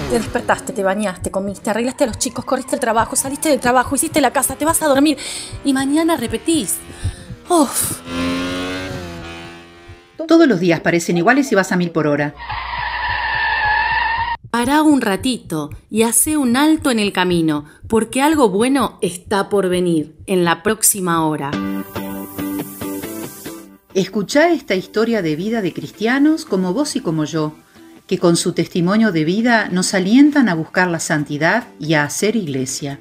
Te despertaste, te bañaste, comiste, arreglaste a los chicos, corriste el trabajo, saliste del trabajo, hiciste la casa, te vas a dormir y mañana repetís. Uf. Todos los días parecen iguales y vas a 1000 por hora. Pará un ratito y hacé un alto en el camino, porque algo bueno está por venir en la próxima hora. Escuchá esta historia de vida de cristianos como vos y como yo, que con su testimonio de vida nos alientan a buscar la santidad y a hacer iglesia.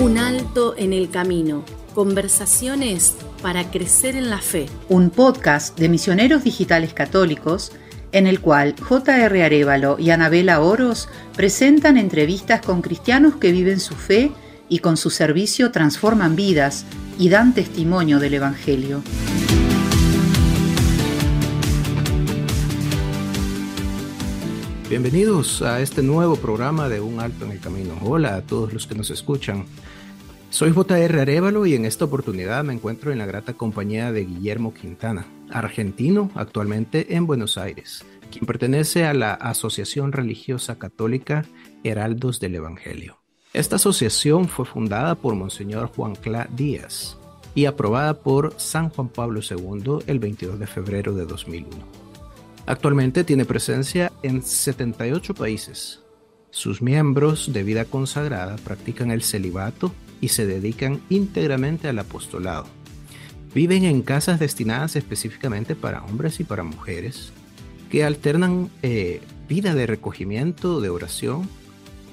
Un alto en el camino. Conversaciones para crecer en la fe. Un podcast de misioneros digitales católicos en el cual J.R. Arévalo y Anabela Oros presentan entrevistas con cristianos que viven su fe y con su servicio transforman vidas y dan testimonio del Evangelio. Bienvenidos a este nuevo programa de Un Alto en el Camino. Hola a todos los que nos escuchan. Soy J.R. Arévalo y en esta oportunidad me encuentro en la grata compañía de Guillermo Quintana, argentino actualmente en Buenos Aires, quien pertenece a la Asociación Religiosa Católica Heraldos del Evangelio. Esta asociación fue fundada por Monseñor Juan Clá Díaz y aprobada por San Juan Pablo II el 22 de febrero de 2001. Actualmente tiene presencia en 78 países. Sus miembros de vida consagrada practican el celibato y se dedican íntegramente al apostolado. Viven en casas destinadas específicamente para hombres y para mujeres que alternan vida de recogimiento, de oración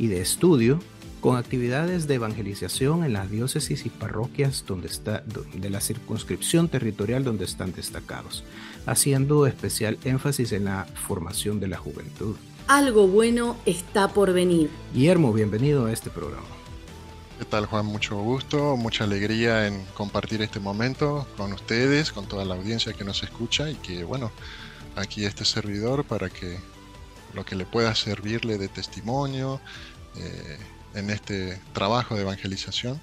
y de estudio con actividades de evangelización en las diócesis y parroquias de la circunscripción territorial donde están destacados, haciendo especial énfasis en la formación de la juventud. Algo bueno está por venir. Guillermo, bienvenido a este programa. ¿Qué tal, Juan? Mucho gusto, mucha alegría en compartir este momento con ustedes, con toda la audiencia que nos escucha y que, bueno, aquí este servidor para que lo que le pueda servirle de testimonio en este trabajo de evangelización,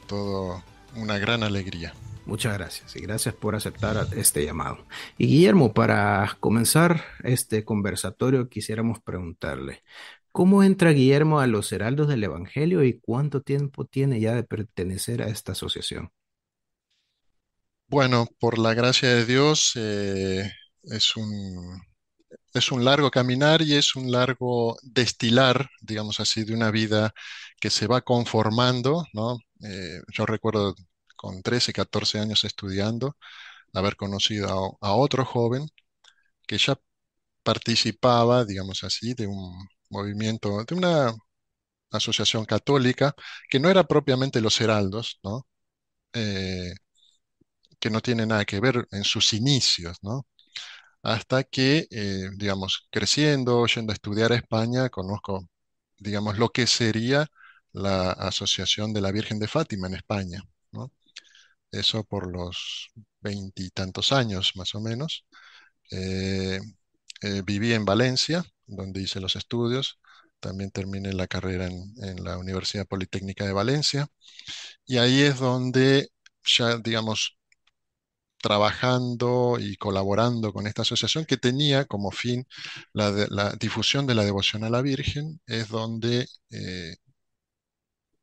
todo una gran alegría. Muchas gracias y gracias por aceptar este llamado. Y Guillermo, para comenzar este conversatorio quisiéramos preguntarle, ¿cómo entra Guillermo a los Heraldos del Evangelio y cuánto tiempo tiene ya de pertenecer a esta asociación? Bueno, por la gracia de Dios, es un, es un largo caminar y es un largo destilar, digamos así, de una vida que se va conformando, ¿no? Yo recuerdo con 13, 14 años estudiando, haber conocido a otro joven que ya participaba, digamos así, de un movimiento, de una asociación católica que no era propiamente los Heraldos, ¿no? Eh, que no tiene nada que ver en sus inicios, ¿no? Hasta que, digamos, creciendo, yendo a estudiar a España, conozco, digamos, lo que sería la Asociación de la Virgen de Fátima en España, ¿no? Eso por los veintitantos años, más o menos. Eh, Viví en Valencia, donde hice los estudios. También terminé la carrera en la Universidad Politécnica de Valencia. Y ahí es donde ya, digamos, trabajando y colaborando con esta asociación que tenía como fin la difusión de la devoción a la Virgen, es donde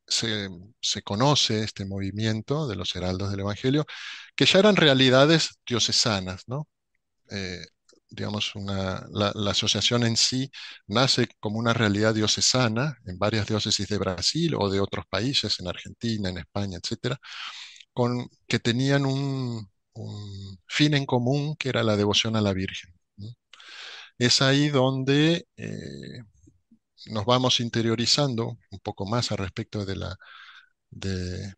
se, se conoce este movimiento de los heraldos del Evangelio, que ya eran realidades diocesanas, ¿no? Eh, digamos, la asociación en sí nace como una realidad diocesana en varias diócesis de Brasil o de otros países, en Argentina, en España, etcétera, que tenían un fin en común que era la devoción a la Virgen, ¿no? Es ahí donde nos vamos interiorizando un poco más al respecto de, de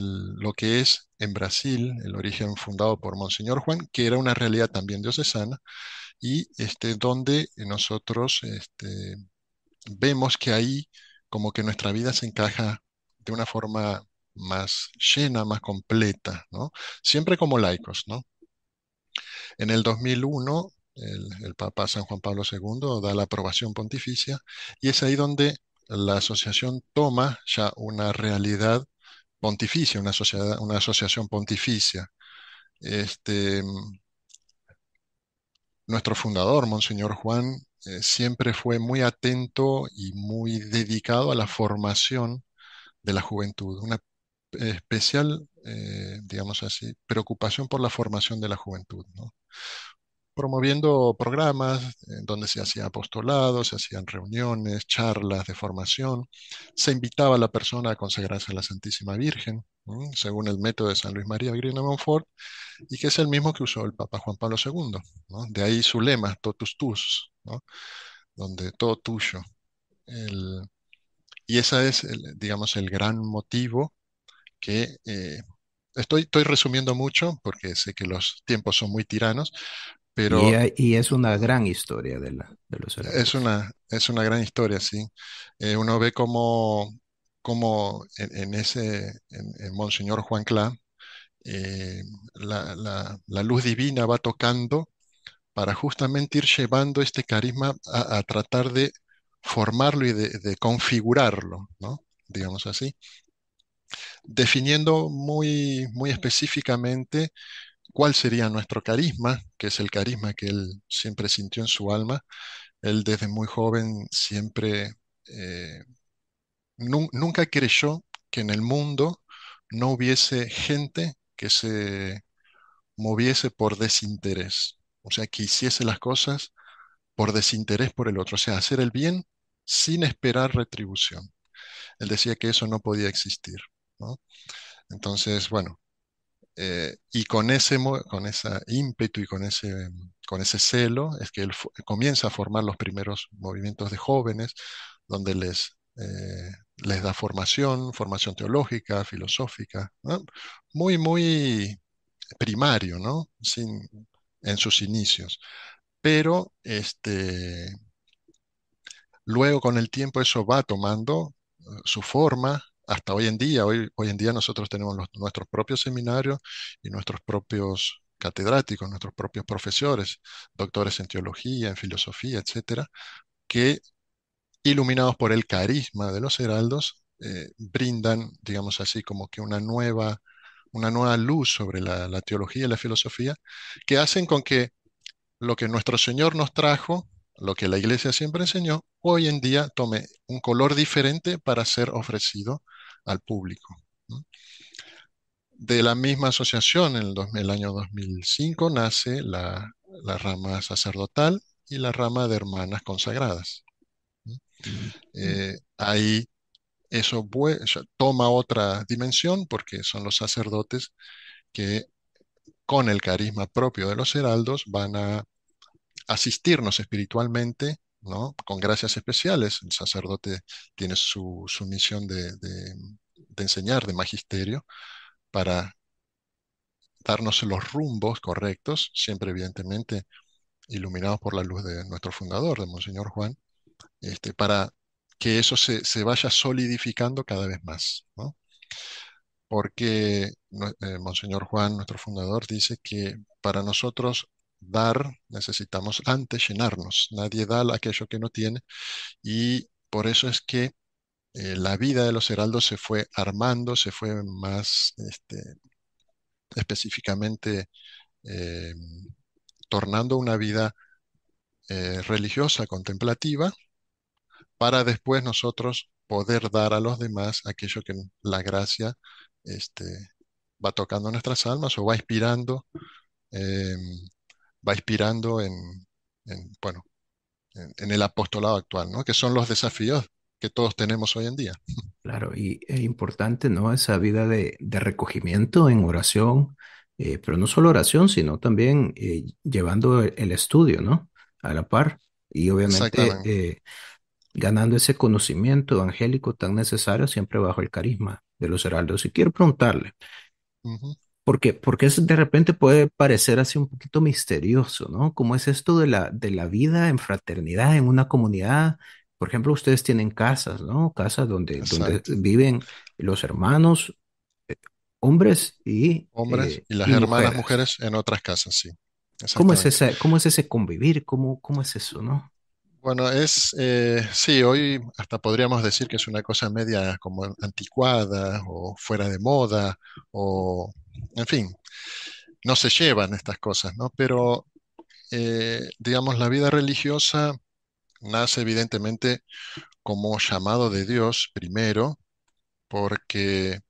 lo que es en Brasil el origen fundado por Monseñor Juan, que era una realidad también diocesana, y donde nosotros vemos que ahí como que nuestra vida se encaja de una forma más llena, más completa, ¿no? Siempre como laicos, ¿no? En el 2001, el Papa San Juan Pablo II da la aprobación pontificia y es ahí donde la asociación toma ya una realidad pontificia, una asociación pontificia. Este, Nuestro fundador, Monseñor Juan, siempre fue muy atento y muy dedicado a la formación de la juventud, una especial, digamos así, preocupación por la formación de la juventud, ¿no? Promoviendo programas en donde se hacía apostolado, se hacían reuniones, charlas de formación, se invitaba a la persona a consagrarse a la Santísima Virgen, ¿no? Según el método de San Luis María Grigno de Montfort, y que es el mismo que usó el Papa Juan Pablo II, ¿no? De ahí su lema, totus tus, ¿no? Donde todo tuyo. El- y ese es, digamos, el gran motivo que estoy resumiendo mucho porque sé que los tiempos son muy tiranos, pero Y es una gran historia de los heraldos. es una gran historia, sí. Uno ve cómo en Monseñor Juan Clá, la luz divina va tocando para justamente ir llevando este carisma a tratar de formarlo y de configurarlo, ¿no? Digamos así, definiendo muy específicamente cuál sería nuestro carisma, que es el carisma que él siempre sintió en su alma. Él desde muy joven siempre, eh, nunca creyó que en el mundo no hubiese gente que se moviese por desinterés, o sea, que hiciese las cosas por desinterés por el otro, o sea, hacer el bien sin esperar retribución. Él decía que eso no podía existir, ¿no? Entonces, bueno, y con con ese ímpetu y con ese celo es que él comienza a formar los primeros movimientos de jóvenes, donde les da formación teológica, filosófica, ¿no? Muy primario, ¿no? En sus inicios. Pero luego con el tiempo eso va tomando su forma hasta hoy en día. Hoy en día nosotros tenemos nuestros propios seminarios y nuestros propios catedráticos, nuestros propios profesores, doctores en teología, en filosofía, etcétera, que iluminados por el carisma de los heraldos, brindan, digamos así, como que una nueva luz sobre la teología y la filosofía, que hacen con que lo que nuestro Señor nos trajo, lo que la Iglesia siempre enseñó, hoy en día tome un color diferente para ser ofrecido al público, ¿no? De la misma asociación, el año 2005, nace la rama sacerdotal y la rama de hermanas consagradas, ¿no? Mm. Ahí eso ya toma otra dimensión porque son los sacerdotes que con el carisma propio de los heraldos van a asistirnos espiritualmente, ¿no? Con gracias especiales. El sacerdote tiene su misión de enseñar, de magisterio, para darnos los rumbos correctos, siempre evidentemente iluminados por la luz de nuestro fundador, de Monseñor Juan, para que eso se vaya solidificando cada vez más, ¿no? Porque Monseñor Juan, nuestro fundador, dice que para nosotros dar necesitamos antes llenarnos. Nadie da aquello que no tiene y por eso es que la vida de los heraldos se fue armando, se fue más específicamente eh, tornando una vida religiosa, contemplativa, para después nosotros poder dar a los demás aquello que la gracia este, va tocando nuestras almas o eh, va inspirando bueno, en el apostolado actual, ¿no? Que son los desafíos que todos tenemos hoy en día. Claro, y es importante, ¿no? Esa vida de recogimiento en oración, pero no solo oración, sino también llevando el estudio, ¿no? A la par. Y obviamente Exactamente. ganando ese conocimiento evangélico tan necesario siempre bajo el carisma de los heraldos. Y quiero preguntarle, Ujú. porque de repente puede parecer así un poquito misterioso, ¿no? ¿Cómo es esto de la vida en fraternidad, en una comunidad? Por ejemplo, ustedes tienen casas, ¿no? Casas donde Exacto. viven los hermanos, eh, hombres Hombres y las y hermanas mujeres. mujeres en otras casas, sí. Exactamente. Cómo es ese convivir? Cómo es eso, no? Bueno, sí, hoy hasta podríamos decir que es una cosa media como anticuada o fuera de moda o, en fin, no se llevan estas cosas, ¿no? Pero, digamos, la vida religiosa nace evidentemente como llamado de Dios primero, porque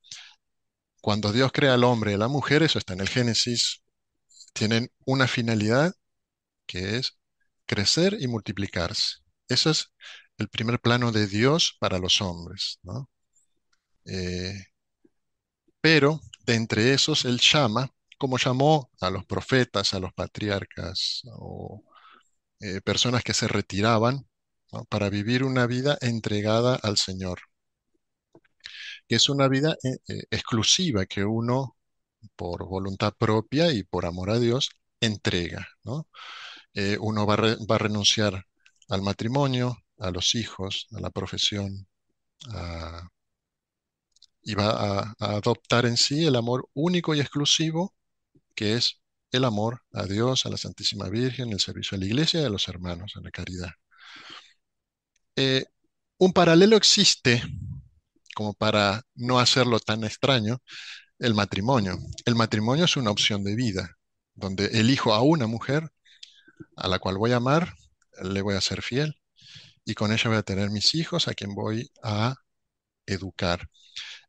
cuando Dios crea al hombre y a la mujer, eso está en el Génesis, tienen una finalidad que es crecer y multiplicarse. Eso es el primer plano de Dios para los hombres, ¿no? Eh, pero de entre esos Él llama, como llamó a los profetas, a los patriarcas o personas que se retiraban, ¿no? Para vivir una vida entregada al Señor, que es una vida exclusiva que uno, por voluntad propia y por amor a Dios, entrega, ¿no? Uno va a renunciar al matrimonio, a los hijos, a la profesión, a- y va a adoptar en sí el amor único y exclusivo, que es el amor a Dios, a la Santísima Virgen, el servicio a la iglesia y a los hermanos, a la caridad. Eh, un paralelo existe, como para no hacerlo tan extraño, el matrimonio. El matrimonio es una opción de vida, donde elijo a una mujer a la cual voy a amar, le voy a ser fiel y con ella voy a tener mis hijos a quien voy a educar.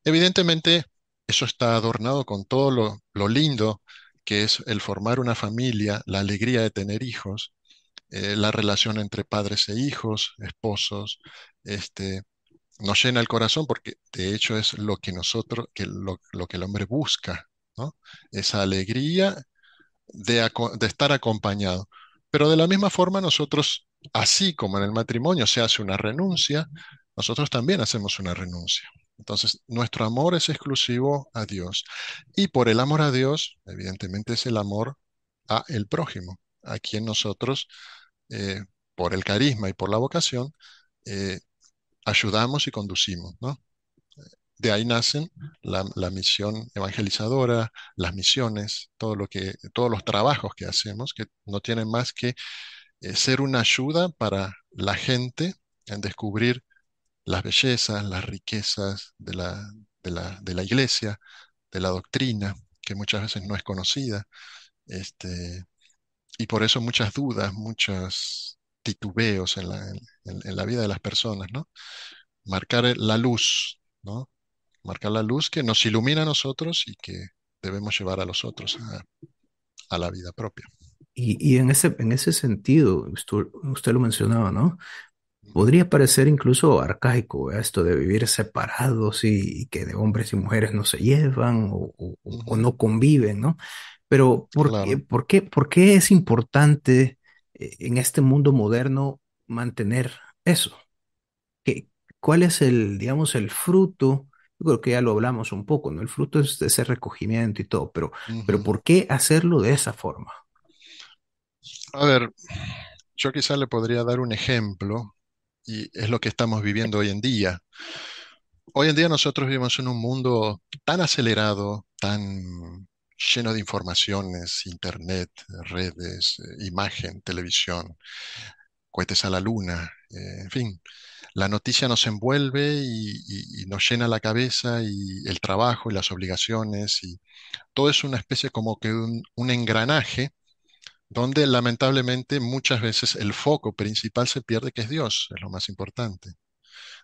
Evidentemente, eso está adornado con todo lo lindo que es el formar una familia, la alegría de tener hijos, la relación entre padres e hijos, esposos, este, nos llena el corazón porque de hecho es lo que lo que el hombre busca, ¿no? Esa alegría de estar acompañado. Pero de la misma forma nosotros, así como en el matrimonio se hace una renuncia, nosotros también hacemos una renuncia. Entonces, nuestro amor es exclusivo a Dios. Y por el amor a Dios, evidentemente es el amor a el prójimo, a quien nosotros, eh, por el carisma y por la vocación, eh, ayudamos y conducimos, ¿no? De ahí nacen la misión evangelizadora, las misiones, todos los trabajos que hacemos, que no tienen más que ser una ayuda para la gente en descubrir las bellezas, las riquezas de la iglesia, de la doctrina, que muchas veces no es conocida, este, y por eso muchas dudas, muchos titubeos en la vida de las personas, ¿no? Marcar la luz, ¿no? Marcar la luz que nos ilumina a nosotros y que debemos llevar a los otros a la vida propia. Y en ese sentido, usted lo mencionaba, ¿no? Ujú, Podría parecer incluso arcaico esto de vivir separados y que de hombres y mujeres no se llevan o ujú, no conviven, ¿no? Pero claro. por qué es importante en este mundo moderno mantener eso? ¿Qué- ¿Cuál es el, digamos, el fruto? Yo creo que ya lo hablamos un poco, ¿no? El fruto es ese recogimiento y todo, pero Ujú. ¿por qué hacerlo de esa forma? A ver, yo quizá le podría dar un ejemplo y es lo que estamos viviendo hoy en día. Hoy en día nosotros vivimos en un mundo tan acelerado, tan lleno de informaciones, internet, redes, imagen, televisión, cohetes a la luna, en fin. La noticia nos envuelve y nos llena la cabeza y el trabajo y las obligaciones y todo es una especie como que un engranaje donde lamentablemente muchas veces el foco principal se pierde, que es Dios, es lo más importante,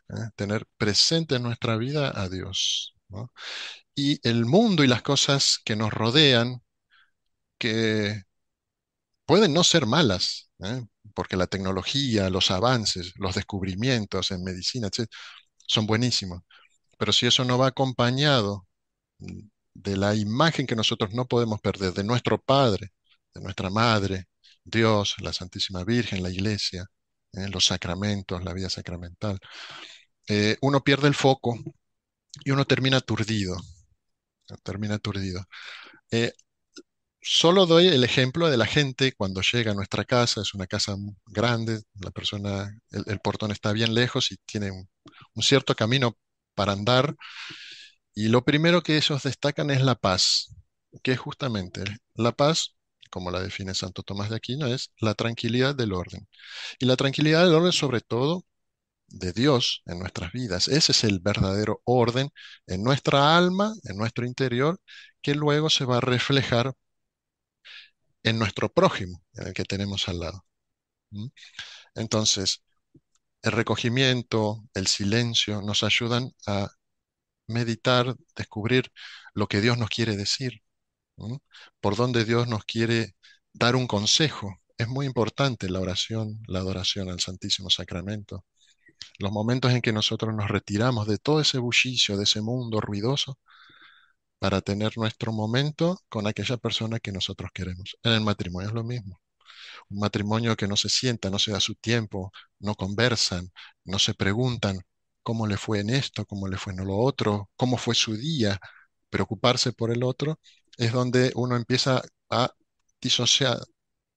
¿eh? Tener presente en nuestra vida a Dios, ¿no? Y el mundo y las cosas que nos rodean, que pueden no ser malas, ¿eh? Porque la tecnología, los avances, los descubrimientos en medicina, etcétera, son buenísimos. Pero si eso no va acompañado de la imagen que nosotros no podemos perder de nuestro Padre, de nuestra Madre, Dios, la Santísima Virgen, la Iglesia, los sacramentos, la vida sacramental, uno pierde el foco y uno termina aturdido, termina aturdido. Eh, Solo doy el ejemplo de la gente cuando llega a nuestra casa, es una casa grande, la persona, el portón está bien lejos y tiene un cierto camino para andar. Y lo primero que ellos destacan es la paz, que es justamente la paz, como la define Santo Tomás de Aquino, es la tranquilidad del orden. Y la tranquilidad del orden, sobre todo, de Dios en nuestras vidas. Ese es el verdadero orden en nuestra alma, en nuestro interior, que luego se va a reflejar en nuestro prójimo, en el que tenemos al lado. ¿Mm? Entonces, El recogimiento, el silencio nos ayudan a meditar, descubrir lo que Dios nos quiere decir, ¿no? Por dónde Dios nos quiere dar un consejo. Es muy importante la oración, la adoración al Santísimo Sacramento. Los momentos en que nosotros nos retiramos de todo ese bullicio, de ese mundo ruidoso, para tener nuestro momento con aquella persona que nosotros queremos. En el matrimonio es lo mismo. Un matrimonio que no se sienta, no se da su tiempo, no conversan, no se preguntan cómo le fue en esto, cómo le fue en lo otro, cómo fue su día, preocuparse por el otro, es donde uno empieza a disociar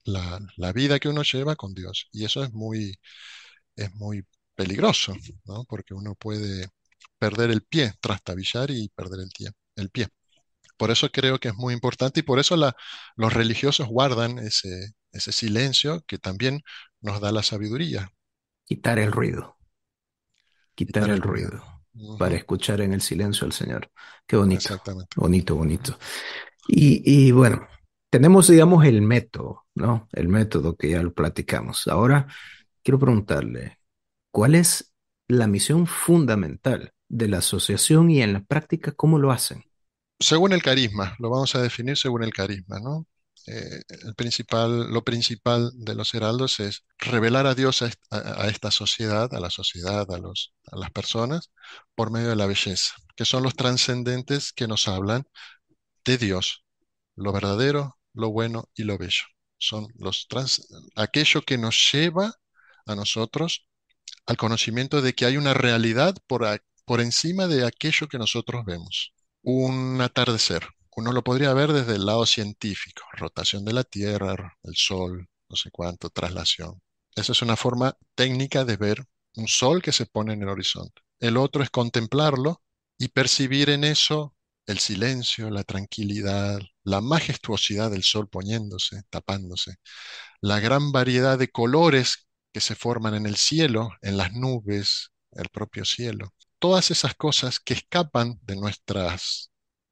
la vida que uno lleva con Dios. Y eso es muy peligroso, ¿no? Porque uno puede perder el pie, trastabillar y perder el pie. Por eso creo que es muy importante y por eso los religiosos guardan ese silencio que también nos da la sabiduría, Quitar el ruido, quitar quitar el el ruido. ruido para Ujú, escuchar en el silencio al Señor. Qué bonito, exactamente. bonito, Ujú. bonito. Y bueno, tenemos, digamos, el método, ¿no? El método que ya lo platicamos. Ahora quiero preguntarle, ¿cuál es la misión fundamental de la asociación y en la práctica cómo lo hacen? Según el carisma, lo vamos a definir según el carisma, ¿no? Lo principal de los heraldos es revelar a Dios a esta sociedad, a la sociedad, a las personas, por medio de la belleza, que son los trascendentes que nos hablan de Dios, lo verdadero, lo bueno y lo bello. Son aquello que nos lleva a nosotros al conocimiento de que hay una realidad por encima de aquello que nosotros vemos. Un atardecer. Uno lo podría ver desde el lado científico, rotación de la Tierra, el Sol, no sé cuánto, traslación. Esa es una forma técnica de ver un sol que se pone en el horizonte. El otro es contemplarlo y percibir en eso el silencio, la tranquilidad, la majestuosidad del sol poniéndose, tapándose, la gran variedad de colores que se forman en el cielo, en las nubes, el propio cielo. Todas esas cosas que escapan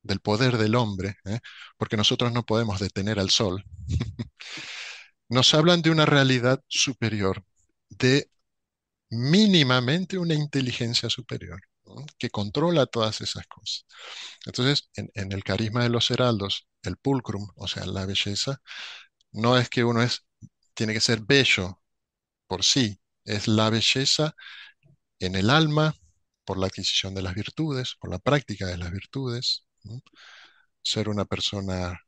del poder del hombre, ¿eh? Porque nosotros no podemos detener al sol, nos hablan de una realidad superior, de mínimamente una inteligencia superior, ¿no? Que controla todas esas cosas. Entonces, en el carisma de los heraldos, el pulcrum, o sea, la belleza, no es que tiene que ser bello por sí, es la belleza en el alma, por la adquisición de las virtudes, por la práctica de las virtudes, ¿no? Ser una persona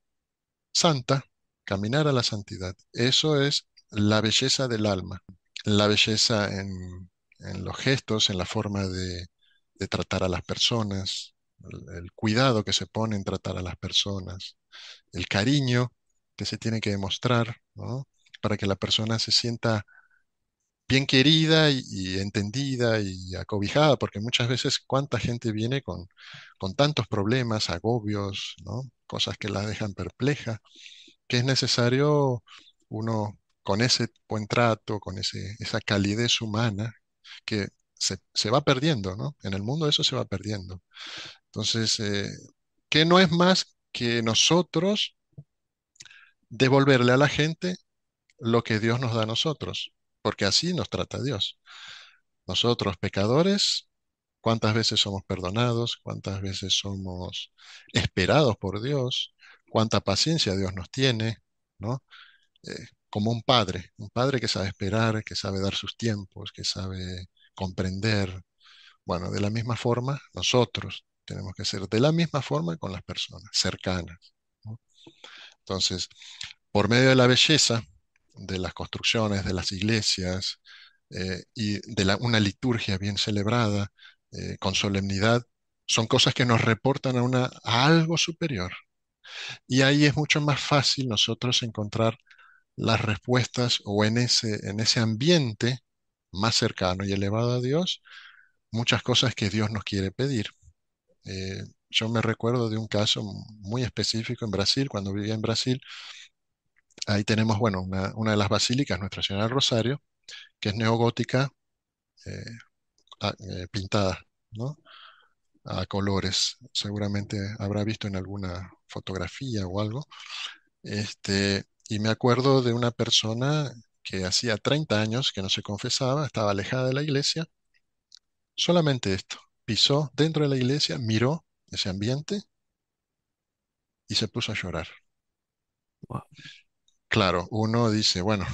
santa, caminar a la santidad. Eso es la belleza del alma, la belleza en los gestos, en la forma de tratar a las personas, el cuidado que se pone en tratar a las personas, el cariño que se tiene que demostrar, ¿no? Para que la persona se sienta bien querida y entendida y acobijada, porque muchas veces cuánta gente viene con tantos problemas, agobios, ¿no? Cosas que la dejan perpleja, que es necesario uno con ese buen trato, con esa calidez humana que se va perdiendo, ¿no? En el mundo eso se va perdiendo. Entonces, que no es más que nosotros devolverle a la gente lo que Dios nos da a nosotros, porque así nos trata Dios. Nosotros, pecadores, cuántas veces somos perdonados, cuántas veces somos esperados por Dios, cuánta paciencia Dios nos tiene, ¿no? Como un padre que sabe esperar, que sabe dar sus tiempos, que sabe comprender. Bueno, de la misma forma, nosotros tenemos que ser de la misma forma con las personas cercanas, ¿no? Entonces, por medio de la belleza, de las construcciones, de las iglesias y de una liturgia bien celebrada, con solemnidad, son cosas que nos reportan a algo superior. Y ahí es mucho más fácil nosotros encontrar las respuestas o en ese ambiente más cercano y elevado a Dios, muchas cosas que Dios nos quiere pedir. Yo me recuerdo de un caso muy específico en Brasil, cuando vivía en Brasil. Ahí tenemos, bueno, una de las basílicas, Nuestra Señora del Rosario, que es neogótica, eh, pintada, ¿no? A colores. Seguramente habrá visto en alguna fotografía o algo. Y me acuerdo de una persona que hacía 30 años que no se confesaba, estaba alejada de la iglesia. Solamente esto, pisó dentro de la iglesia, miró ese ambiente y se puso a llorar. Wow. Claro, uno dice, bueno,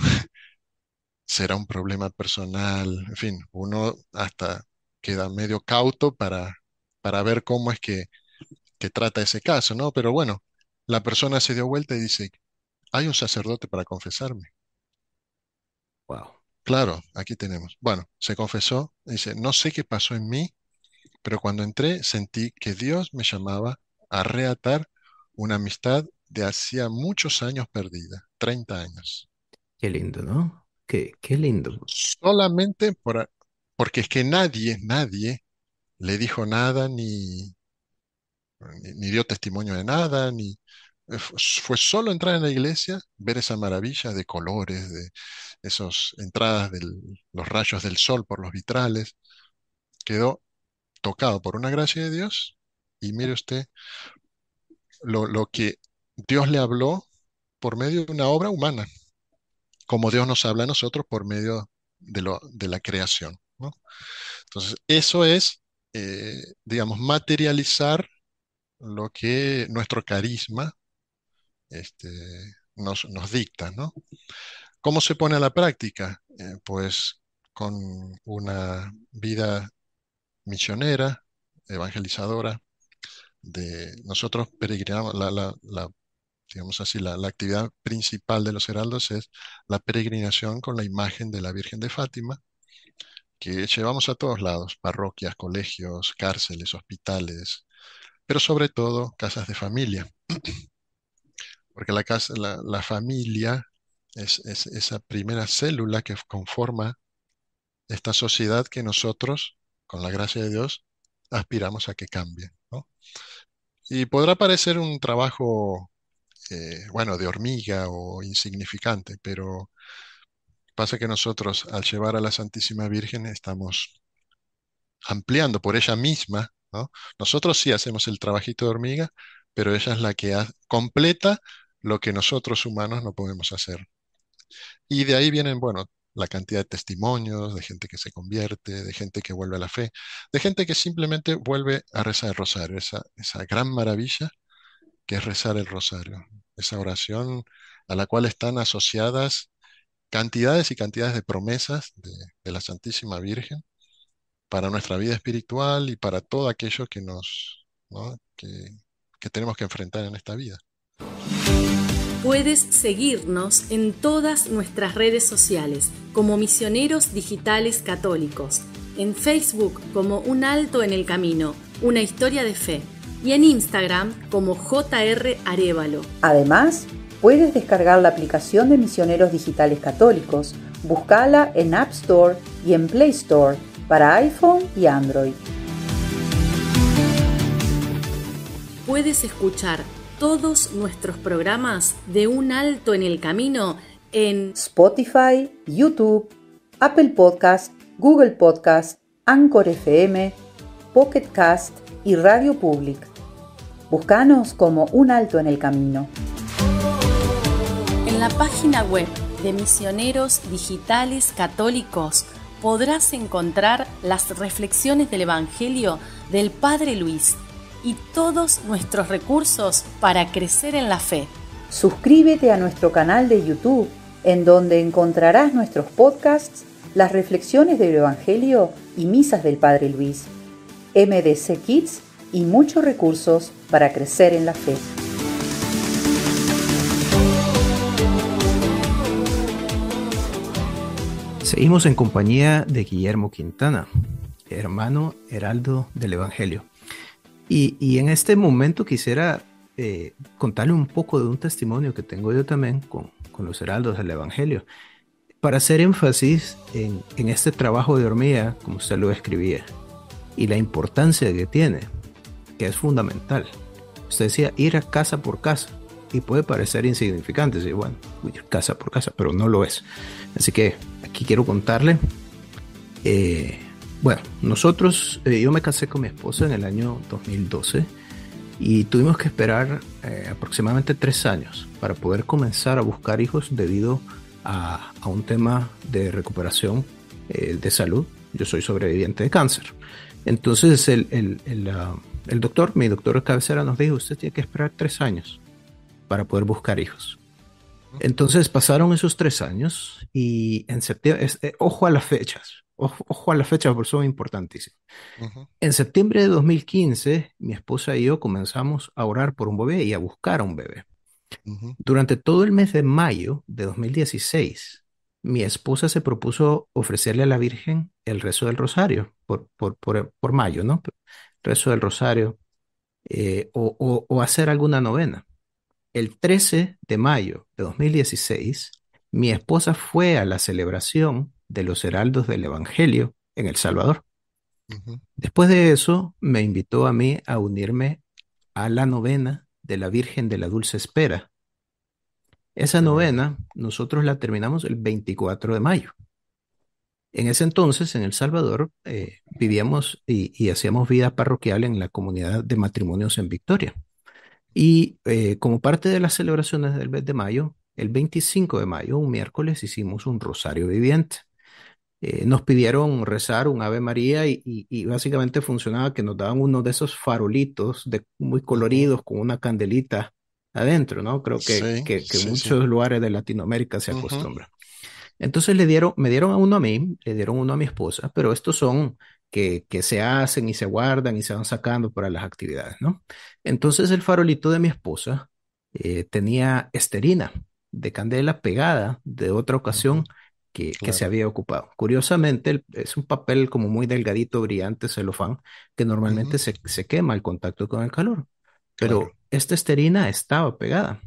será un problema personal, en fin, uno hasta queda medio cauto para ver cómo es que trata ese caso, ¿no? Pero bueno, la persona se dio vuelta y dice, hay un sacerdote para confesarme. Wow. Claro, aquí tenemos. Bueno, se confesó, dice, no sé qué pasó en mí, pero cuando entré sentí que Dios me llamaba a reatar una amistad de hacía muchos años perdida, 30 años. Qué lindo, ¿no? Qué lindo. Solamente porque es que nadie le dijo nada, ni dio testimonio de nada, fue solo entrar en la iglesia, ver esa maravilla de colores, de esas entradas de los rayos del sol por los vitrales. Quedó tocado por una gracia de Dios y mire usted lo que Dios le habló por medio de una obra humana, como Dios nos habla a nosotros por medio de la creación, ¿no? Entonces, eso es, digamos, materializar lo que nuestro carisma este, nos dicta, ¿no? ¿Cómo se pone a la práctica? Pues con una vida misionera, evangelizadora, nosotros peregrinamos, digamos así, la actividad principal de los heraldos es la peregrinación con la imagen de la Virgen de Fátima, que llevamos a todos lados, parroquias, colegios, cárceles, hospitales, pero sobre todo casas de familia, porque la familia es esa primera célula que conforma esta sociedad que nosotros, con la gracia de Dios, aspiramos a que cambie, ¿no? Y podrá parecer un trabajo, bueno, de hormiga o insignificante, pero pasa que nosotros, al llevar a la Santísima Virgen, estamos ampliando por ella misma, ¿no? Nosotros sí hacemos el trabajito de hormiga, pero ella es la que completa lo que nosotros humanos no podemos hacer. Y de ahí vienen, bueno, la cantidad de testimonios, de gente que se convierte, de gente que vuelve a la fe, de gente que simplemente vuelve a rezar el rosario, esa gran maravilla que es rezar el rosario, esa oración a la cual están asociadas cantidades y cantidades de promesas de la Santísima Virgen para nuestra vida espiritual y para todo aquello ¿no? que tenemos que enfrentar en esta vida. Puedes seguirnos en todas nuestras redes sociales como Misioneros Digitales Católicos, en Facebook como Un Alto en el Camino, una historia de fe, y en Instagram como JR Arévalo. Además, puedes descargar la aplicación de Misioneros Digitales Católicos, búscala en App Store y en Play Store para iPhone y Android. Puedes escuchar todos nuestros programas de Un Alto en el Camino en Spotify, YouTube, Apple Podcast, Google Podcast, Anchor FM, Pocket Cast y Radio Public. Búscanos como Un Alto en el Camino. En la página web de Misioneros Digitales Católicos podrás encontrar las reflexiones del Evangelio del Padre Luis y todos nuestros recursos para crecer en la fe. Suscríbete a nuestro canal de YouTube, en donde encontrarás nuestros podcasts, las reflexiones del Evangelio y misas del Padre Luis, MDC Kids y muchos recursos para crecer en la fe. Seguimos en compañía de Guillermo Quintana, hermano heraldo del Evangelio. Y en este momento quisiera contarle un poco de un testimonio que tengo yo también con los heraldos del Evangelio, para hacer énfasis en este trabajo de hormiga, como usted lo escribía, y la importancia que tiene, que es fundamental. Usted decía ir a casa por casa, y puede parecer insignificante, decir, bueno, ir casa por casa, pero no lo es. Así que aquí quiero contarle. Bueno, yo me casé con mi esposa en el año 2012 y tuvimos que esperar aproximadamente 3 años para poder comenzar a buscar hijos debido a un tema de recuperación de salud. Yo soy sobreviviente de cáncer. Entonces el doctor, mi doctor de cabecera nos dijo, usted tiene que esperar 3 años para poder buscar hijos. Entonces pasaron esos 3 años y en septiembre, ojo a las fechas, ojo a las fechas porque son importantísimas. Ujú, En septiembre de 2015, mi esposa y yo comenzamos a orar por un bebé y a buscar a un bebé. ujú, Durante todo el mes de mayo de 2016, mi esposa se propuso ofrecerle a la Virgen el rezo del rosario por mayo, ¿no? Rezo del rosario o hacer alguna novena. El 13 de mayo de 2016, mi esposa fue a la celebración de los Heraldos del Evangelio en El Salvador. ujú. Después de eso, me invitó a mí a unirme a la novena de la Virgen de la Dulce Espera. Esa Qué bueno. novena nosotros la terminamos el 24 de mayo. En ese entonces, en El Salvador, vivíamos y hacíamos vida parroquial en la comunidad de matrimonios en Victoria. Y como parte de las celebraciones del mes de mayo, el 25 de mayo, un miércoles, hicimos un rosario viviente. Nos pidieron rezar un Ave María y básicamente funcionaba que nos daban uno de esos farolitos muy Ujú. coloridos con una candelita adentro, ¿no? Creo Sí, que en sí, sí. muchos lugares de Latinoamérica se Ujú. acostumbra. Entonces me dieron a uno a mí, le dieron uno a mi esposa, pero estos son que se hacen y se guardan y se van sacando para las actividades, ¿no? Entonces el farolito de mi esposa tenía esterina de candela pegada de otra ocasión Ujú. que se Claro. había ocupado. Curiosamente, es un papel como muy delgadito, brillante, celofán, que Ujú. normalmente se quema al contacto con el calor, Claro. pero esta esterina estaba pegada.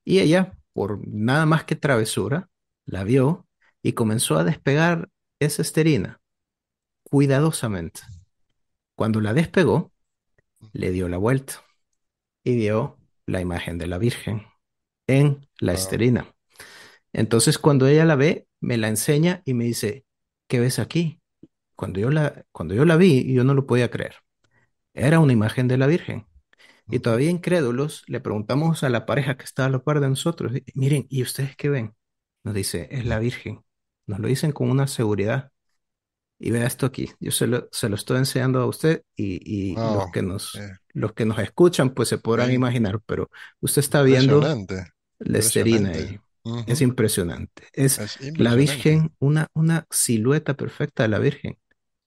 Y ella, por nada más que travesura, la vio y comenzó a despegar esa esterina cuidadosamente. Cuando la despegó, le dio la vuelta y vio la imagen de la Virgen en la Wow. esterina. Entonces, cuando ella la ve, me la enseña y me dice, ¿qué ves aquí? Cuando yo la vi, yo no lo podía creer. Era una imagen de la Virgen. Y Ujú. todavía incrédulos, le preguntamos a la pareja que estaba a la par de nosotros, miren, ¿y ustedes qué ven? Nos dice, es la Virgen. Nos lo dicen con una seguridad. Y vea esto aquí, yo se lo estoy enseñando a usted y Wow. Eh, los que nos escuchan pues se podrán qué imaginar, pero usted está viendo impresionante. la esterina Impresionante. ahí. Es Ujú. impresionante. Es Es la impresionante. Virgen, una silueta perfecta de la Virgen.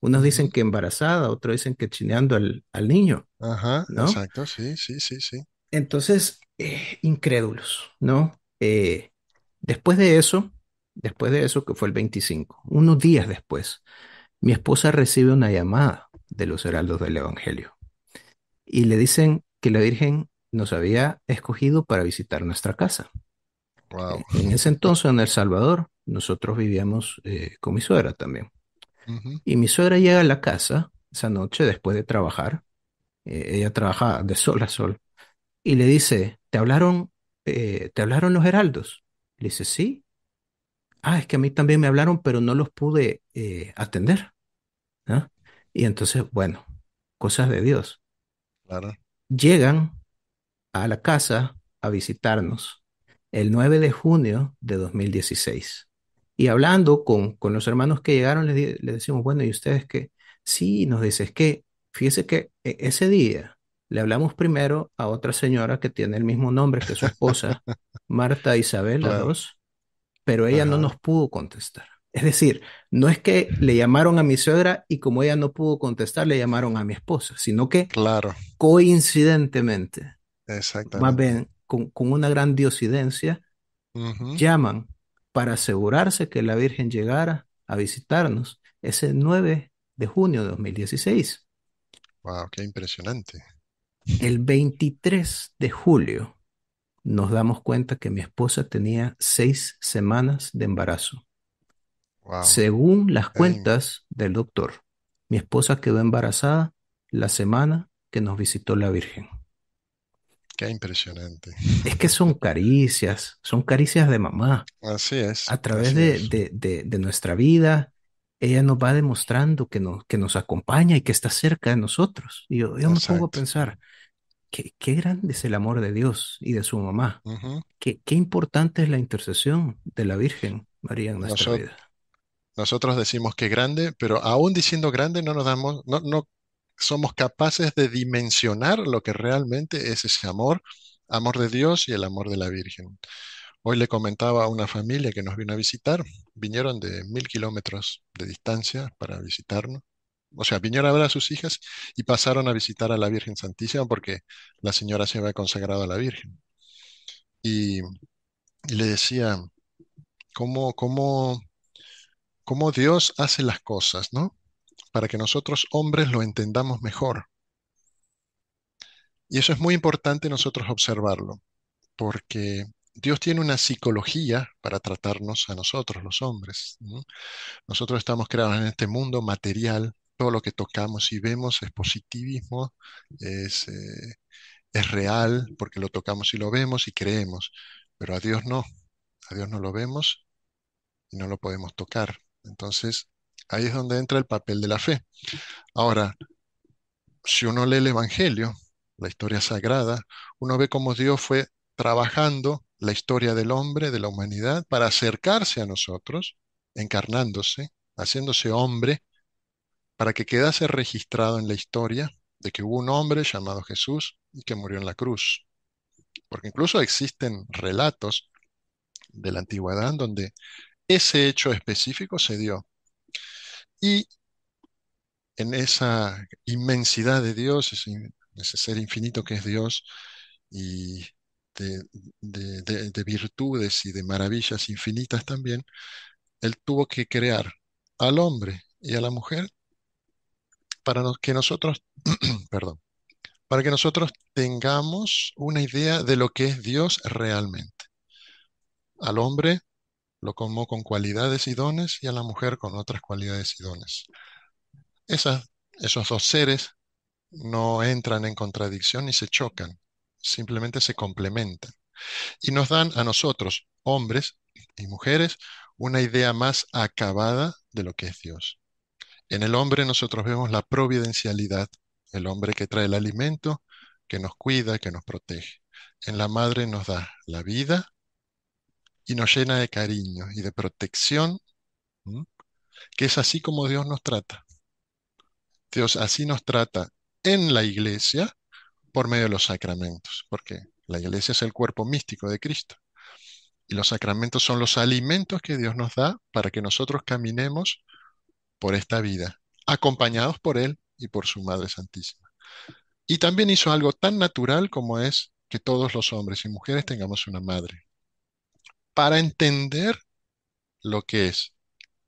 Unos dicen Ujú. que embarazada, otros dicen que chineando al niño, Ajá, ¿no? exacto. Sí, sí, sí, sí. Entonces, incrédulos, ¿no? Después de eso, que fue el 25, unos días después, mi esposa recibe una llamada de los Heraldos del Evangelio y le dicen que la Virgen nos había escogido para visitar nuestra casa. Wow. En ese entonces, en El Salvador, nosotros vivíamos con mi suegra también. Ujú. Y mi suegra llega a la casa esa noche después de trabajar. Ella trabaja de sol a sol y le dice, ¿te hablaron los heraldos? Le dice, sí. Ah, es que a mí también me hablaron, pero no los pude atender. ¿Ah? Y entonces, bueno, cosas de Dios. Claro. Llegan a la casa a visitarnos el 9 de junio de 2016. Y hablando con los hermanos que llegaron, les decimos, bueno, ¿y ustedes qué? Sí, nos dice, es que, fíjese que ese día le hablamos primero a otra señora que tiene el mismo nombre que su esposa, Marta Isabel, las Claro. dos, pero ella no Ajá. nos pudo contestar. Es decir, no es que le llamaron a mi suegra y como ella no pudo contestar, le llamaron a mi esposa, sino que Claro. coincidentemente, más Exactamente. bien con una gran diosidencia, Ujú. llaman para asegurarse que la Virgen llegara a visitarnos ese 9 de junio de 2016. Wow, qué impresionante. El 23 de julio nos damos cuenta que mi esposa tenía 6 semanas de embarazo. Wow. Según las Qué, cuentas del doctor, mi esposa quedó embarazada la semana que nos visitó la Virgen. qué impresionante. Es que son caricias de mamá. Así es, A través así es. de nuestra vida, ella nos va demostrando que nos acompaña y que está cerca de nosotros. Y yo me pongo a Exacto. pensar, qué grande es el amor de Dios y de su mamá. Ujú. Qué importante es la intercesión de la Virgen María en nuestra Noso- vida. Nosotros decimos que grande, pero aún diciendo grande no nos damos, no somos capaces de dimensionar lo que realmente es ese amor, amor de Dios y el amor de la Virgen. Hoy le comentaba a una familia que nos vino a visitar, vinieron de 1000 kilómetros de distancia para visitarnos. O sea, vinieron a ver a sus hijas y pasaron a visitar a la Virgen Santísima porque la señora se había consagrado a la Virgen. Y, y le decía, ¿cómo, cómo Dios hace las cosas, ¿no? Para que nosotros hombres lo entendamos mejor. Y eso es muy importante nosotros observarlo, porque Dios tiene una psicología para tratarnos a nosotros, los hombres, ¿no? Nosotros estamos creados en este mundo material, todo lo que tocamos y vemos es positivismo, es, eh, es real, porque lo tocamos y lo vemos y creemos, pero a Dios no lo vemos y no lo podemos tocar. Entonces, ahí es donde entra el papel de la fe. Ahora, si uno lee el Evangelio, la historia sagrada, uno ve cómo Dios fue trabajando la historia del hombre, de la humanidad, para acercarse a nosotros, encarnándose, haciéndose hombre, para que quedase registrado en la historia de que hubo un hombre llamado Jesús y que murió en la cruz. Porque incluso existen relatos de la antigüedad donde ese hecho específico se dio. Y en esa inmensidad de Dios, ese ser infinito que es Dios, y de, de virtudes y de maravillas infinitas también, Él tuvo que crear al hombre y a la mujer para que nosotros, perdón, para que nosotros tengamos una idea de lo que es Dios realmente. Al hombre lo tomó con cualidades y dones y a la mujer con otras cualidades y dones. Esos dos seres no entran en contradicción ni se chocan, simplemente se complementan y nos dan a nosotros, hombres y mujeres, una idea más acabada de lo que es Dios. En el hombre nosotros vemos la providencialidad, el hombre que trae el alimento, que nos cuida, que nos protege. En la madre nos da la vida y nos llena de cariño y de protección, ¿m? Que es así como Dios nos trata. Dios así nos trata en la iglesia por medio de los sacramentos, porque la iglesia es el cuerpo místico de Cristo y los sacramentos son los alimentos que Dios nos da para que nosotros caminemos por esta vida, acompañados por Él y por su Madre Santísima. Y también hizo algo tan natural como es que todos los hombres y mujeres tengamos una madre, para entender lo que es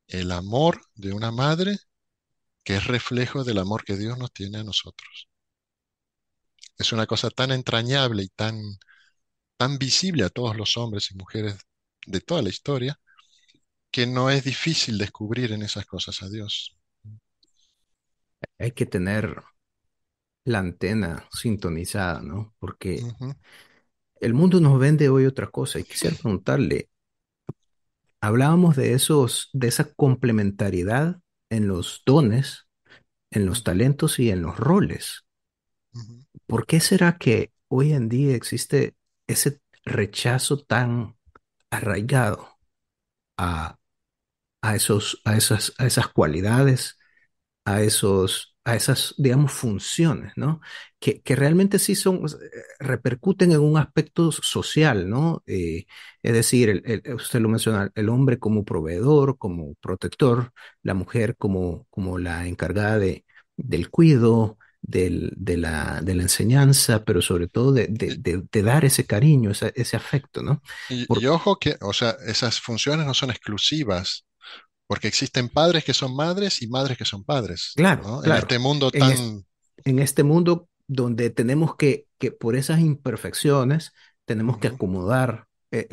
el amor de una madre, que es reflejo del amor que Dios nos tiene a nosotros. Es una cosa tan entrañable y tan visible a todos los hombres y mujeres de toda la historia, que no es difícil descubrir en esas cosas a Dios. Hay que tener la antena sintonizada, ¿no? Porque Ujú, el mundo nos vende hoy otra cosa. Y quisiera preguntarle, hablábamos de de esa complementariedad en los dones, en los ujú, talentos y en los roles. ujú. ¿Por qué será que hoy en día existe ese rechazo tan arraigado a, a esas cualidades, a esas, digamos, funciones, ¿no? Que realmente sí repercuten en un aspecto social, ¿no? Es decir, usted lo menciona, el hombre como proveedor, como protector, la mujer como la encargada del cuidado, de la enseñanza, pero sobre todo Y, de dar ese cariño, ese afecto, ¿no? y ojo que, o sea, esas funciones no son exclusivas, porque existen padres que son madres y madres que son padres, Claro, ¿no? En claro. este mundo En, es- tan, en este mundo donde tenemos que por esas imperfecciones, tenemos que ujú, acomodar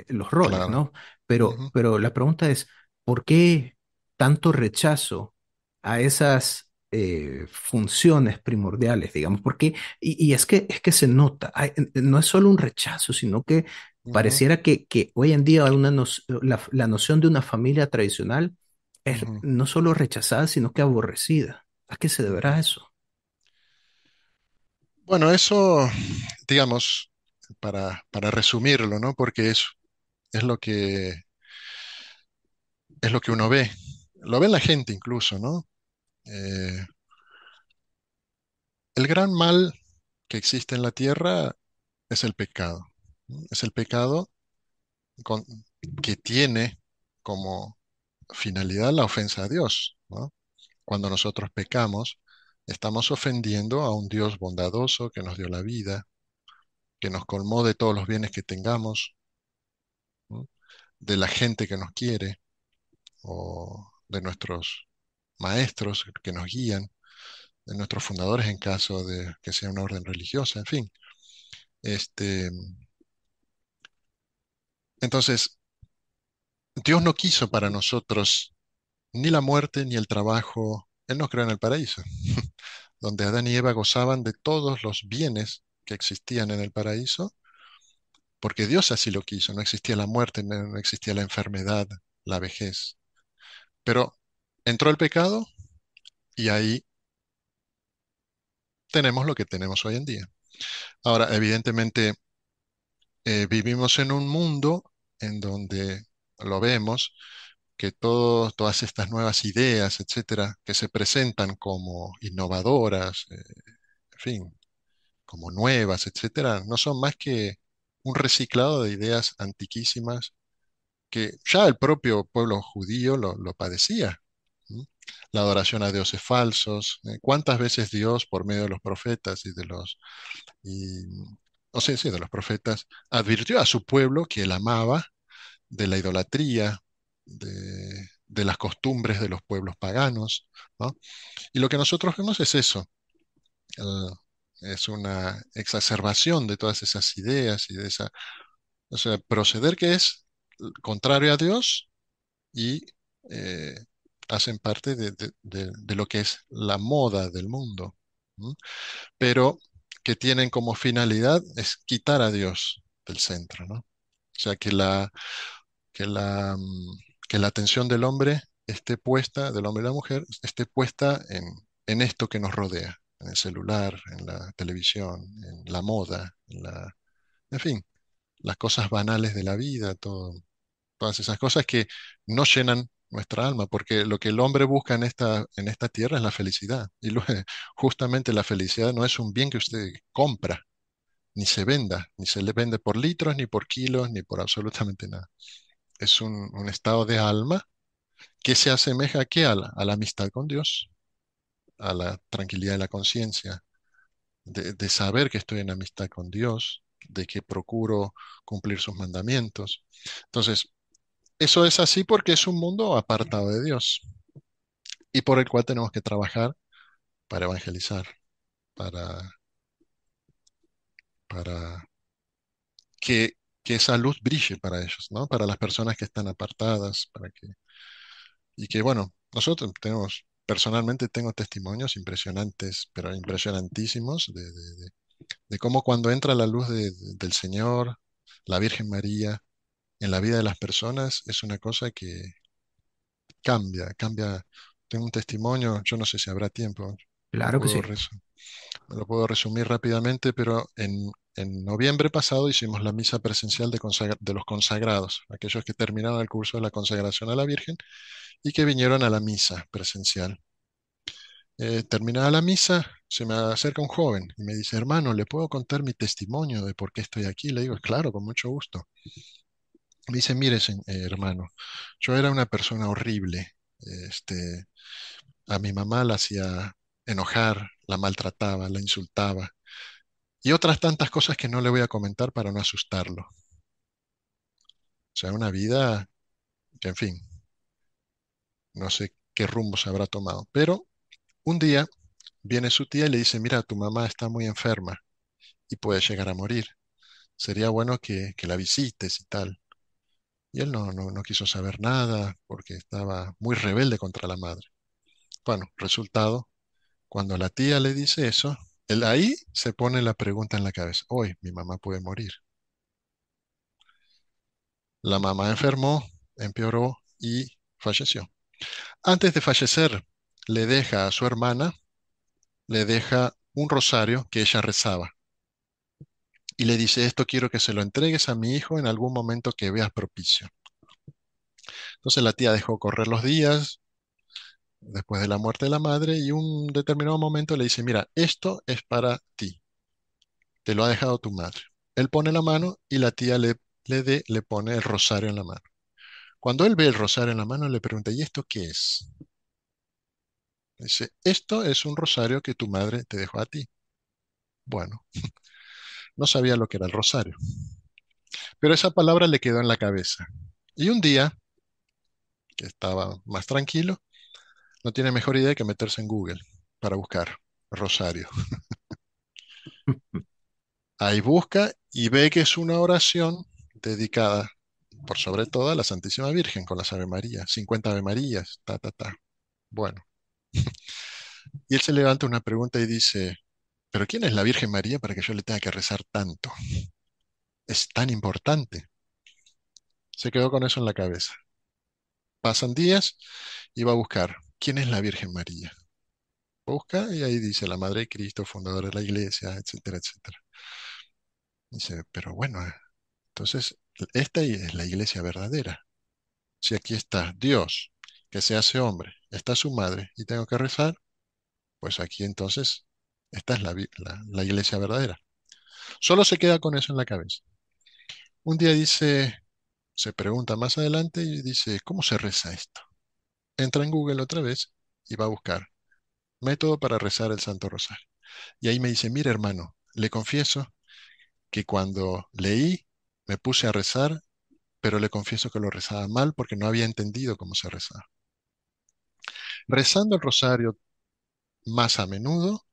los roles, claro, ¿no? Pero la pregunta es, ¿por qué tanto rechazo a esas funciones primordiales, digamos? Porque, y es que se nota, no es solo un rechazo, sino que ujú, pareciera que hoy en día la noción de una familia tradicional es ujú, no solo rechazada, sino que aborrecida. ¿A qué se deberá ujú. eso? Bueno, eso, digamos, para resumirlo, ¿no? Porque es lo es lo que uno ve. Lo ve la gente incluso, ¿no? Eh, el gran mal que existe en la tierra es el pecado, ¿no? Es el pecado con- que tiene como finalidad la ofensa a Dios, ¿no? Cuando nosotros pecamos, estamos ofendiendo a un Dios bondadoso que nos dio la vida, que nos colmó de todos los bienes que tengamos, ¿no? De la gente que nos quiere o de nuestros maestros que nos guían, de nuestros fundadores en caso de que sea una orden religiosa, en fin. Este, entonces, Dios no quiso para nosotros ni la muerte ni el trabajo. Él nos creó en el paraíso, donde Adán y Eva gozaban de todos los bienes que existían en el paraíso, porque Dios así lo quiso. No existía la muerte, no existía la enfermedad, la vejez. Pero entró el pecado y ahí tenemos lo que tenemos hoy en día. Ahora, evidentemente, vivimos en un mundo en donde lo vemos, que todas estas nuevas ideas, etcétera, que se presentan como innovadoras, en fin, como nuevas, etcétera, no son más que un reciclado de ideas antiquísimas que ya el propio pueblo judío lo padecía. ¿M? La adoración a dioses falsos. ¿Cuántas veces Dios, por medio de los profetas y de y, o sea, sí, de los profetas, advirtió a su pueblo que él amaba de la idolatría, de las costumbres de los pueblos paganos, ¿no? Y lo que nosotros vemos es eso. el- es una exacerbación de todas esas ideas y de esa, o sea, proceder que es contrario a Dios y eh, hacen parte de lo que es la moda del mundo, ¿no? Pero que tienen como finalidad es quitar a Dios del centro, ¿no? O sea, que la, mm, que la atención del hombre esté puesta, del hombre y la mujer, esté puesta en esto que nos rodea, en el celular, en la televisión, en la moda, en fin, las cosas banales de la vida, todas esas cosas que no llenan nuestra alma, porque lo que el hombre busca en esta tierra es la felicidad. Justamente la felicidad no es un bien que usted compra, ni se venda, ni se le vende por litros, ni por kilos, ni por absolutamente nada. Es un estado de alma que se asemeja ¿a qué? A la amistad con Dios, a la tranquilidad de la conciencia, de saber que estoy en amistad con Dios, de que procuro cumplir sus mandamientos. Entonces, eso es así porque es un mundo apartado de Dios y por el cual tenemos que trabajar para evangelizar, para, para que, que esa luz brille para ellos, ¿no? Para las personas que están apartadas, y que, bueno, nosotros tenemos, personalmente tengo testimonios impresionantes, pero impresionantísimos, de cómo cuando entra la luz del Señor, la Virgen María, en la vida de las personas, es una cosa que cambia. Tengo un testimonio, yo no sé si habrá tiempo, lo Claro que puedo, sí. lo puedo resumir rápidamente, pero en noviembre pasado hicimos la misa presencial de los consagrados, aquellos que terminaron el curso de la consagración a la Virgen y que vinieron a la misa presencial. Terminada la misa, se me acerca un joven y me dice, hermano, ¿le puedo contar mi testimonio de por qué estoy aquí? Le digo, claro, con mucho gusto. Me dice, mire, hermano, yo era una persona horrible. Este, a mi mamá la hacía enojar, la maltrataba, la insultaba y otras tantas cosas que no le voy a comentar para no asustarlo. O sea, una vida que, en fin, no sé qué rumbo se habrá tomado. Pero un día viene su tía y le dice, mira, tu mamá está muy enferma y puede llegar a morir. Sería bueno que la visites y tal. Y él no quiso saber nada porque estaba muy rebelde contra la madre. Bueno, resultado, cuando la tía le dice eso, él ahí se pone la pregunta en la cabeza, hoy mi mamá puede morir. La mamá enfermó, empeoró y falleció. Antes de fallecer, le deja a su hermana, le deja un rosario que ella rezaba y le dice, esto quiero que se lo entregues a mi hijo en algún momento que veas propicio. Entonces la tía dejó correr los días después de la muerte de la madre y un determinado momento le dice, mira, esto es para ti, te lo ha dejado tu madre. Él pone la mano y la tía le pone el rosario en la mano. Cuando él ve el rosario en la mano, le pregunta, ¿y esto qué es? Dice, esto es un rosario que tu madre te dejó a ti. Bueno, no sabía lo que era el rosario, pero esa palabra le quedó en la cabeza. Y un día, que estaba más tranquilo, no tiene mejor idea que meterse en Google para buscar rosario. Ahí busca y ve que es una oración dedicada, por sobre todo, a la Santísima Virgen con las Ave Marías, 50 Ave Marías, ta, ta, ta. Bueno, y él se levanta una pregunta y dice, ¿pero quién es la Virgen María para que yo le tenga que rezar tanto? Es tan importante. Se quedó con eso en la cabeza. Pasan días y va a buscar, ¿quién es la Virgen María? Busca y ahí dice la Madre de Cristo, fundadora de la Iglesia, etcétera, etcétera. Dice, pero bueno, entonces esta es la Iglesia verdadera. Si aquí está Dios, que se hace hombre, está su madre y tengo que rezar, pues aquí entonces esta es la iglesia verdadera. Solo se queda con eso en la cabeza. Un día dice, se pregunta más adelante y dice, ¿cómo se reza esto? Entra en Google otra vez y va a buscar método para rezar el Santo Rosario. Y ahí me dice, mira hermano, le confieso que cuando leí me puse a rezar, pero le confieso que lo rezaba mal porque no había entendido cómo se rezaba. Rezando el rosario más a menudo,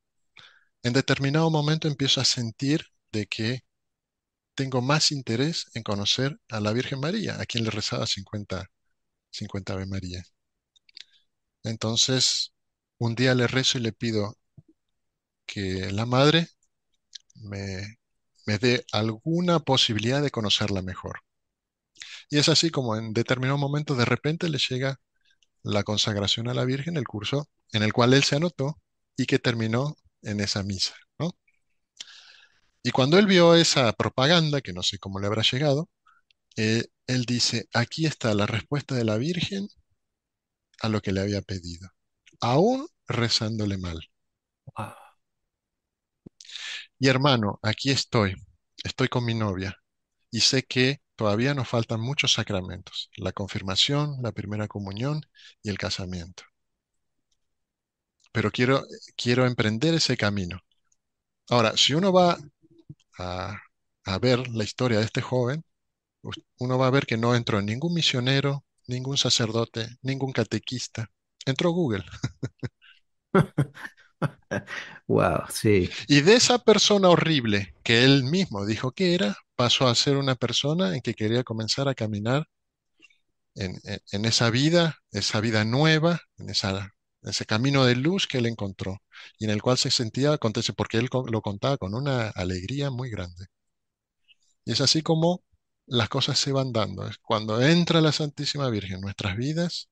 en determinado momento empiezo a sentir de que tengo más interés en conocer a la Virgen María, a quien le rezaba 50 Ave María. Entonces, un día le rezo y le pido que la Madre me dé alguna posibilidad de conocerla mejor. Y es así como en determinado momento de repente le llega la consagración a la Virgen, el curso en el cual él se anotó y que terminó en esa misa, ¿no? Y cuando él vio esa propaganda, que no sé cómo le habrá llegado, él dice, aquí está la respuesta de la Virgen a lo que le había pedido, aún rezándole mal. Wow. Y hermano, aquí estoy con mi novia y sé que todavía nos faltan muchos sacramentos, la confirmación, la primera comunión y el casamiento. Pero quiero emprender ese camino. Ahora, si uno va a, a ver la historia de este joven, uno va a ver que no entró ningún misionero, ningún sacerdote, ningún catequista. Entró Google. Wow, sí. Y de esa persona horrible que él mismo dijo que era, pasó a ser una persona en que quería comenzar a caminar en esa vida nueva, ese camino de luz que él encontró y en el cual se sentía contento, porque él lo contaba con una alegría muy grande. Y es así como las cosas se van dando. Es cuando entra la Santísima Virgen en nuestras vidas,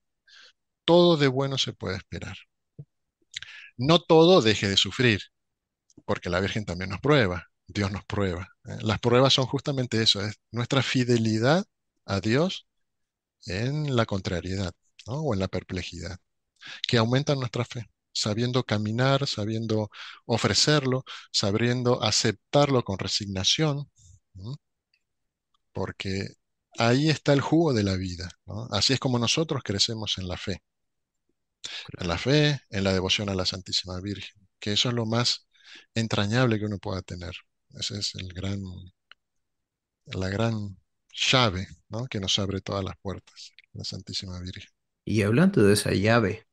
todo de bueno se puede esperar. No todo deje de sufrir, porque la Virgen también nos prueba, Dios nos prueba. Las pruebas son justamente eso, es nuestra fidelidad a Dios en la contrariedad, ¿no? O en la perplejidad, que aumentan nuestra fe, sabiendo caminar, sabiendo ofrecerlo, sabiendo aceptarlo con resignación, ¿no? Porque ahí está el jugo de la vida, ¿no? Así es como nosotros crecemos en la fe, en la devoción a la Santísima Virgen, que eso es lo más entrañable que uno pueda tener. Ese es la gran llave, ¿no? Que nos abre todas las puertas, la Santísima Virgen. Y hablando de esa llave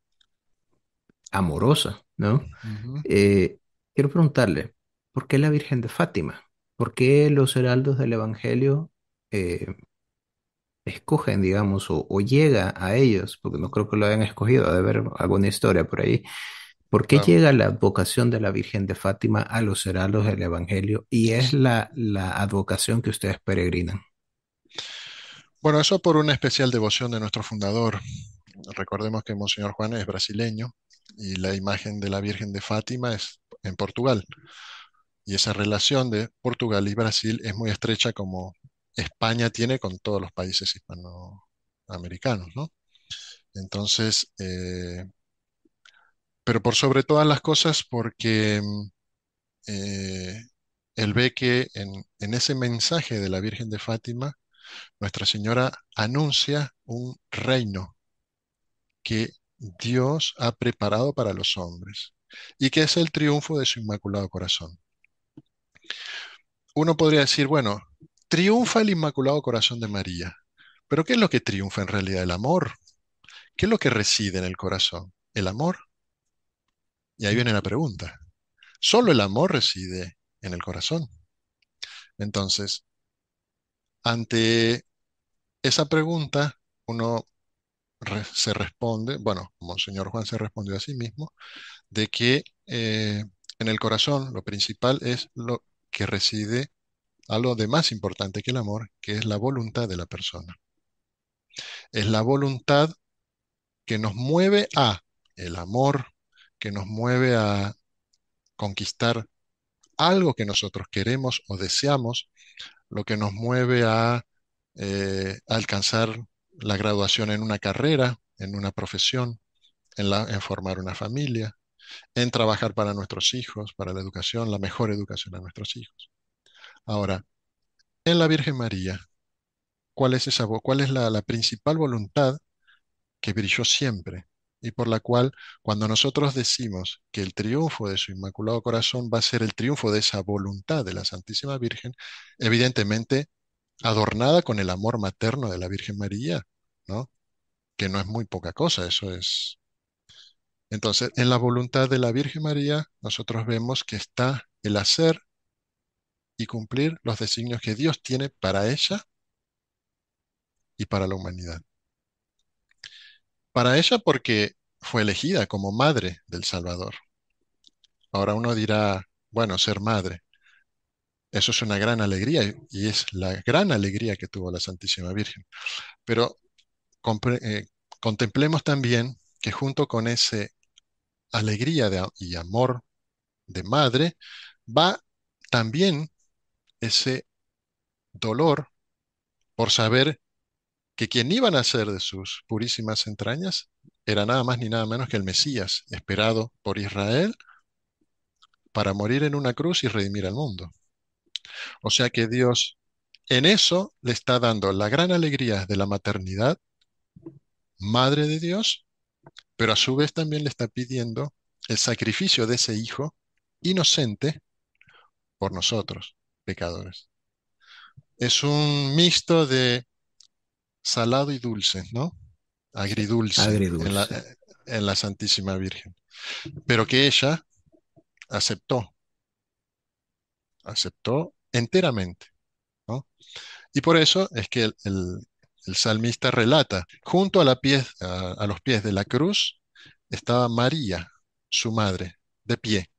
amorosa, ¿no? Ujú. Eh, quiero preguntarle, ¿por qué la Virgen de Fátima? ¿Por qué los heraldos del Evangelio eh, escogen, digamos, o llega a ellos? Porque no creo que lo hayan escogido, debe haber alguna historia por ahí. ¿Por qué Claro. llega la advocación de la Virgen de Fátima a los heraldos del Evangelio y es la advocación que ustedes peregrinan? Bueno, eso por una especial devoción de nuestro fundador. Recordemos que Monseñor Juan es brasileño y la imagen de la Virgen de Fátima es en Portugal. Y esa relación de Portugal y Brasil es muy estrecha como España tiene con todos los países hispanoamericanos, ¿no? Entonces, pero por sobre todas las cosas, porque eh, él ve que en ese mensaje de la Virgen de Fátima, Nuestra Señora anuncia un reino que Dios ha preparado para los hombres y que es el triunfo de su Inmaculado Corazón. Uno podría decir, bueno, triunfa el Inmaculado Corazón de María, pero ¿qué es lo que triunfa en realidad? El amor. ¿Qué es lo que reside en el corazón? El amor. Y ahí viene la pregunta. Solo el amor reside en el corazón. Entonces, ante esa pregunta, uno se responde, bueno, como el señor Juan se respondió a sí mismo, de que en el corazón lo principal es lo que reside, algo de más importante que el amor, que es la voluntad de la persona. Es la voluntad que nos mueve a el amor, que nos mueve a conquistar algo que nosotros queremos o deseamos, lo que nos mueve a alcanzar la graduación en una carrera, en una profesión, en formar una familia, en trabajar para nuestros hijos, para la educación, la mejor educación a nuestros hijos. Ahora, en la Virgen María, ¿cuál es la principal voluntad que brilló siempre y por la cual cuando nosotros decimos que el triunfo de su Inmaculado Corazón va a ser el triunfo de esa voluntad de la Santísima Virgen, evidentemente adornada con el amor materno de la Virgen María, ¿no? Que no es muy poca cosa, eso es. Entonces, en la voluntad de la Virgen María, nosotros vemos que está el hacer y cumplir los designios que Dios tiene para ella y para la humanidad. Para ella porque fue elegida como madre del Salvador. Ahora uno dirá, bueno, ser madre, eso es una gran alegría y es la gran alegría que tuvo la Santísima Virgen. Pero contemplemos también que junto con esa alegría y amor de madre, va también ese dolor por saber que quien iba a nacer de sus purísimas entrañas era nada más ni nada menos que el Mesías, esperado por Israel para morir en una cruz y redimir al mundo. O sea que Dios en eso le está dando la gran alegría de la maternidad, madre de Dios, pero a su vez también le está pidiendo el sacrificio de ese hijo inocente por nosotros, pecadores. Es un mixto de salado y dulce, ¿no? Sí, Agridulce agridulce. en la Santísima Virgen. Pero que ella aceptó, aceptó enteramente, ¿no? Y por eso es que el salmista relata, junto a los pies de la cruz estaba María, su madre, de pie.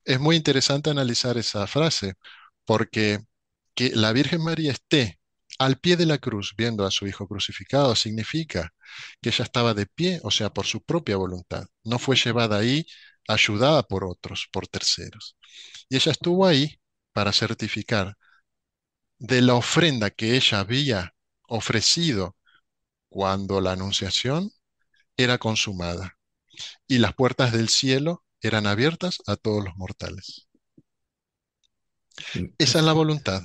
Es muy interesante analizar esa frase, porque que la Virgen María esté al pie de la cruz viendo a su hijo crucificado significa que ella estaba de pie, o sea, por su propia voluntad. No fue llevada ahí ayudada por otros, por terceros. Y ella estuvo ahí para certificar de la ofrenda que ella había ofrecido cuando la anunciación era consumada y las puertas del cielo eran abiertas a todos los mortales. Esa es la Impresionante. voluntad.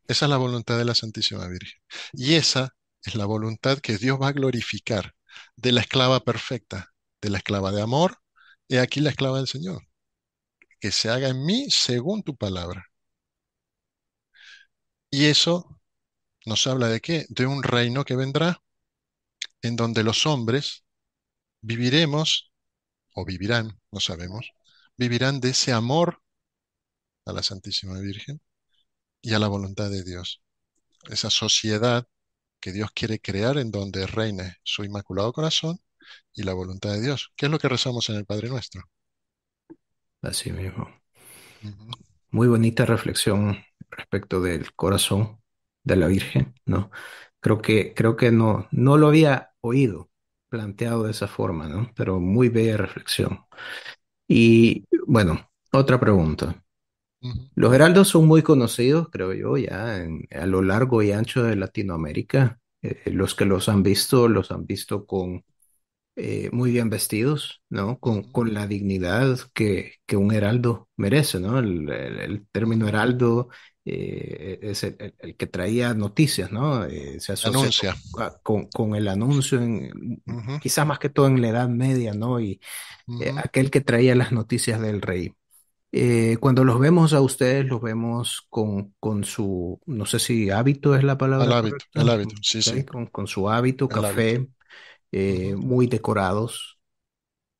Esa es la voluntad de la Santísima Virgen. Y esa es la voluntad que Dios va a glorificar de la esclava perfecta, de la esclava de amor. He aquí la esclava del Señor. Que se haga en mí según tu palabra. Y eso nos habla de qué? De un reino que vendrá en donde los hombres viviremos, o vivirán, no sabemos, vivirán de ese amor a la Santísima Virgen y a la voluntad de Dios. Esa sociedad que Dios quiere crear en donde reine su Inmaculado Corazón y la voluntad de Dios. ¿Qué es lo que rezamos en el Padre Nuestro? Así mismo. Ujú. Muy bonita reflexión respecto del corazón de la Virgen, ¿no? Creo que no lo había oído planteado de esa forma, ¿no? Pero muy bella reflexión. Y bueno. Otra pregunta. Ujú, Los heraldos son muy conocidos, creo yo, ya a lo largo y ancho de Latinoamérica. Los que los han visto con muy bien vestidos, ¿no? ujú, Con la dignidad que un heraldo merece, ¿no? El término ujú. heraldo es el que traía noticias, ¿no? Se asocia Anuncia. con el anuncio, Ujú, quizás más que todo en la Edad Media, ¿no? Y ujú. aquel que traía las noticias del rey. Cuando los vemos a ustedes, los vemos con su, no sé si hábito es la palabra El correcta, hábito, sí, sí, ¿ok? Con su hábito, el hábito. café, Ujú. muy decorados.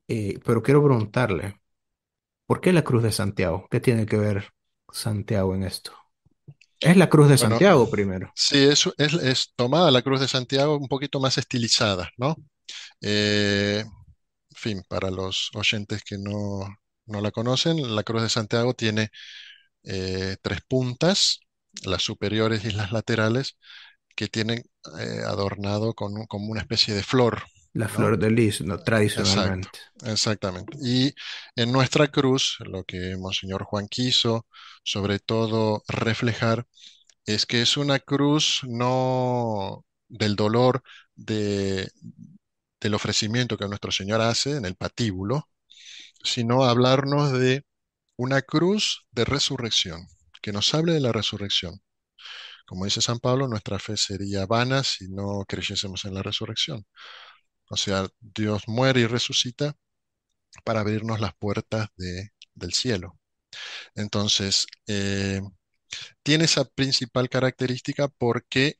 Pero quiero preguntarle, ¿por qué la Cruz de Santiago? ¿Qué tiene que ver Santiago en esto? Es la Cruz de Bueno, Santiago primero. sí, es tomada la Cruz de Santiago un poquito más estilizada, ¿no? En fin, para los oyentes que no la conocen, la Cruz de Santiago tiene tres puntas, las superiores y las laterales, que tienen adornado como una especie de flor, La ¿no? flor de lis, ¿no? Exacto, Tradicionalmente. exactamente. Y en nuestra cruz, lo que Monseñor Juan quiso, sobre todo, reflejar es que es una cruz no del dolor de, del ofrecimiento que nuestro Señor hace en el patíbulo, sino hablarnos de una cruz de resurrección, que nos hable de la resurrección. Como dice San Pablo, nuestra fe sería vana si no creyésemos en la resurrección. O sea, Dios muere y resucita para abrirnos las puertas del cielo. Entonces, tiene esa principal característica porque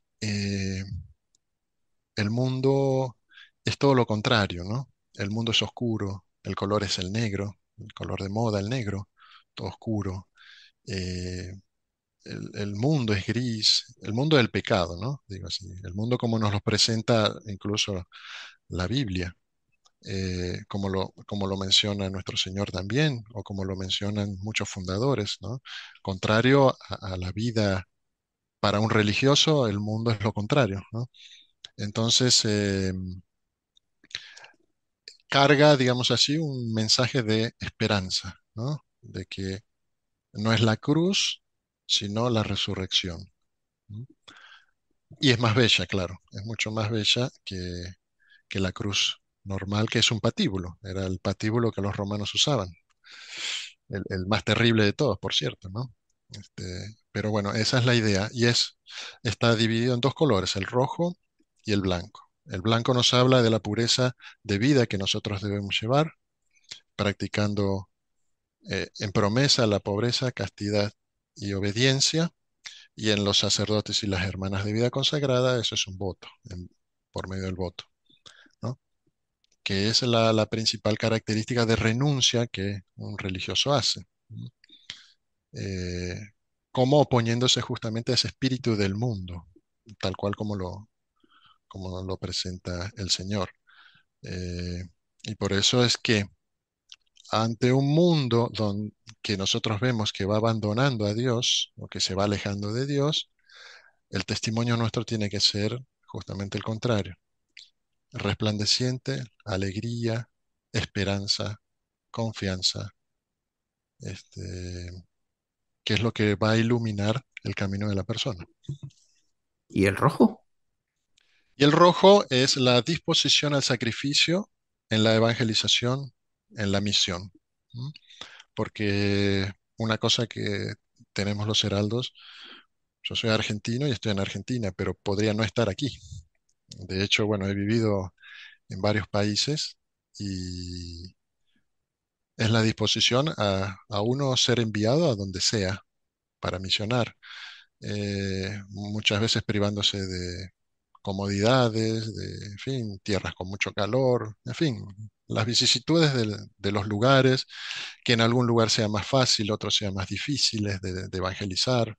el mundo es todo lo contrario, ¿no? El mundo es oscuro, el color es el negro, el color de moda, el negro, todo oscuro. Eh, el mundo es gris, el mundo del pecado, ¿no? Digo así, el mundo como nos lo presenta incluso la Biblia, como lo menciona nuestro Señor también, o como lo mencionan muchos fundadores, ¿no? Contrario a la vida para un religioso, el mundo es lo contrario, ¿no? Entonces, carga, digamos así, un mensaje de esperanza, ¿no? De que no es la cruz, sino la resurrección. ¿No? Y es más bella, claro, es mucho más bella que la cruz normal, que es un patíbulo. Era el patíbulo que los romanos usaban. El más terrible de todos, por cierto, ¿no? Pero bueno, esa es la idea. Está dividido en dos colores, el rojo y el blanco. El blanco nos habla de la pureza de vida que nosotros debemos llevar, practicando en promesa la pobreza, castidad y obediencia. Y en los sacerdotes y las hermanas de vida consagrada, eso es un voto, por medio del voto, ¿no? Que es la principal característica de renuncia que un religioso hace. ¿No? Eh, como oponiéndose justamente a ese espíritu del mundo, tal cual como lo presenta el Señor. Eh, y por eso es que ante un mundo que nosotros vemos que va abandonando a Dios o que se va alejando de Dios, el testimonio nuestro tiene que ser justamente el contrario, resplandeciente, alegría, esperanza, confianza, este, que es lo que va a iluminar el camino de la persona. ¿Y el rojo? Y el rojo es la disposición al sacrificio en la evangelización, en la misión. ¿Mm? Porque una cosa que tenemos los heraldos, yo soy argentino y estoy en Argentina, pero podría no estar aquí. De hecho, bueno, he vivido en varios países y es la disposición a uno ser enviado a donde sea para misionar, muchas veces privándose de comodidades, de, en fin, tierras con mucho calor, en fin, las vicisitudes de los lugares, que en algún lugar sea más fácil, otros sean más difíciles de evangelizar.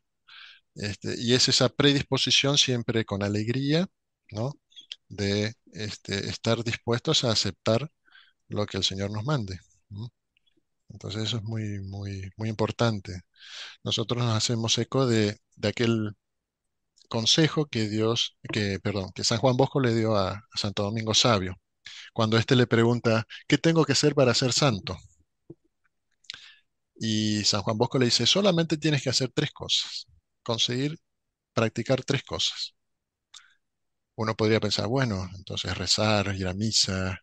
Y es esa predisposición siempre con alegría, ¿no? De estar dispuestos a aceptar lo que el Señor nos mande. ¿No? Entonces eso es muy, muy, muy importante. Nosotros nos hacemos eco de aquel consejo perdón, que San Juan Bosco le dio a Santo Domingo Sabio, cuando éste le pregunta, ¿qué tengo que hacer para ser santo? Y San Juan Bosco le dice, solamente tienes que hacer tres cosas, conseguir practicar tres cosas. Uno podría pensar, bueno, entonces rezar, ir a misa.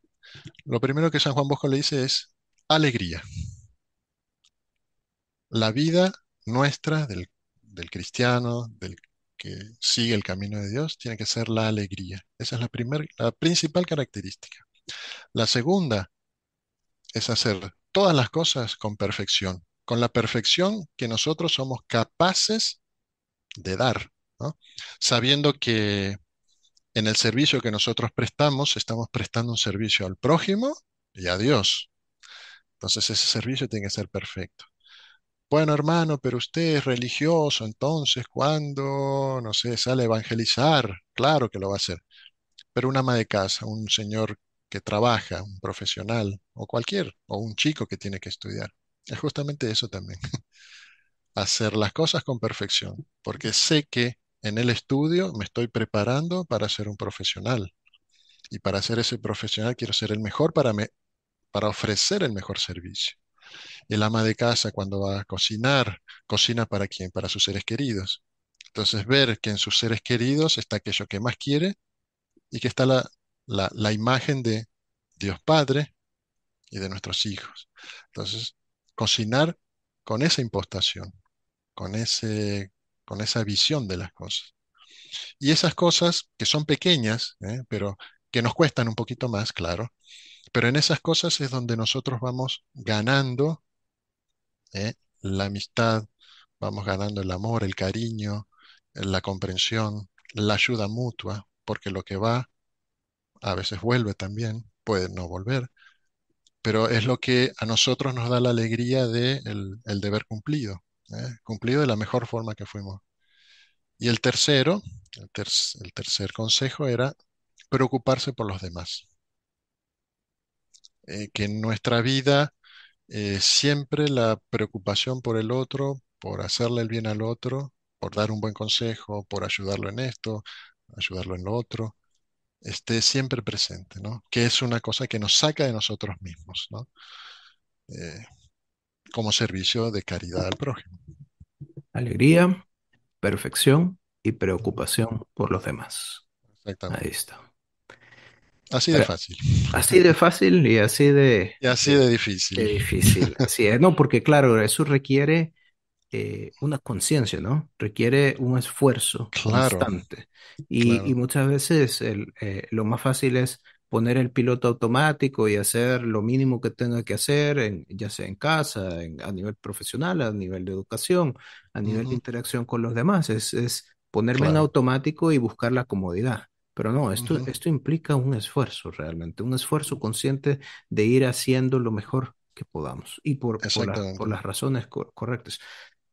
Lo primero que San Juan Bosco le dice es alegría. La vida nuestra del cristiano, del que sigue el camino de Dios, tiene que ser la alegría. Esa es la principal característica. La segunda es hacer todas las cosas con perfección, con la perfección que nosotros somos capaces de dar, ¿no? Sabiendo que en el servicio que nosotros prestamos, estamos prestando un servicio al prójimo y a Dios. Entonces ese servicio tiene que ser perfecto. Bueno, hermano, pero usted es religioso, entonces cuando, no sé, sale a evangelizar, claro que lo va a hacer. Pero un ama de casa, un señor que trabaja, un profesional, o un chico que tiene que estudiar, es justamente eso también, hacer las cosas con perfección, porque sé que en el estudio me estoy preparando para ser un profesional. Y para ser ese profesional quiero ser el mejor para ofrecer el mejor servicio. El ama de casa cuando va a cocinar, cocina para quién, para sus seres queridos. Entonces ver que en sus seres queridos está aquello que más quiere y que está la imagen de Dios Padre y de nuestros hijos. Entonces, cocinar con esa impostación, con con esa visión de las cosas. Y esas cosas que son pequeñas, pero que nos cuestan un poquito más, claro, pero en esas cosas es donde nosotros vamos ganando la amistad, vamos ganando el amor, el cariño, la comprensión, la ayuda mutua, porque lo que va a veces vuelve también, puede no volver, pero es lo que a nosotros nos da la alegría de el deber cumplido, cumplido de la mejor forma que fuimos. Y el tercero, el tercer consejo era preocuparse por los demás. Que en nuestra vida siempre la preocupación por el otro, por hacerle el bien al otro, por dar un buen consejo, por ayudarlo en esto, ayudarlo en lo otro, esté siempre presente, ¿no? Que es una cosa que nos saca de nosotros mismos, ¿no? Eh, como servicio de caridad al prójimo. Alegría, perfección y Ujú. preocupación por los demás. Ahí Exactamente. está. Así de Ahora, fácil. así de fácil y así Y así de, de de difícil. difícil. Así es, no, porque claro, eso requiere una conciencia, ¿no? Requiere un esfuerzo Claro, constante. Y claro. muchas veces lo más fácil es poner el piloto automático y hacer lo mínimo que tenga que hacer, ya sea en casa, a nivel profesional, a nivel de educación, a nivel de Ujú. interacción con los demás. Es ponerme en Claro. automático y buscar la comodidad. Pero no, Ujú. esto implica un esfuerzo realmente, un esfuerzo consciente de ir haciendo lo mejor que podamos y por Exactamente. las razones correctas.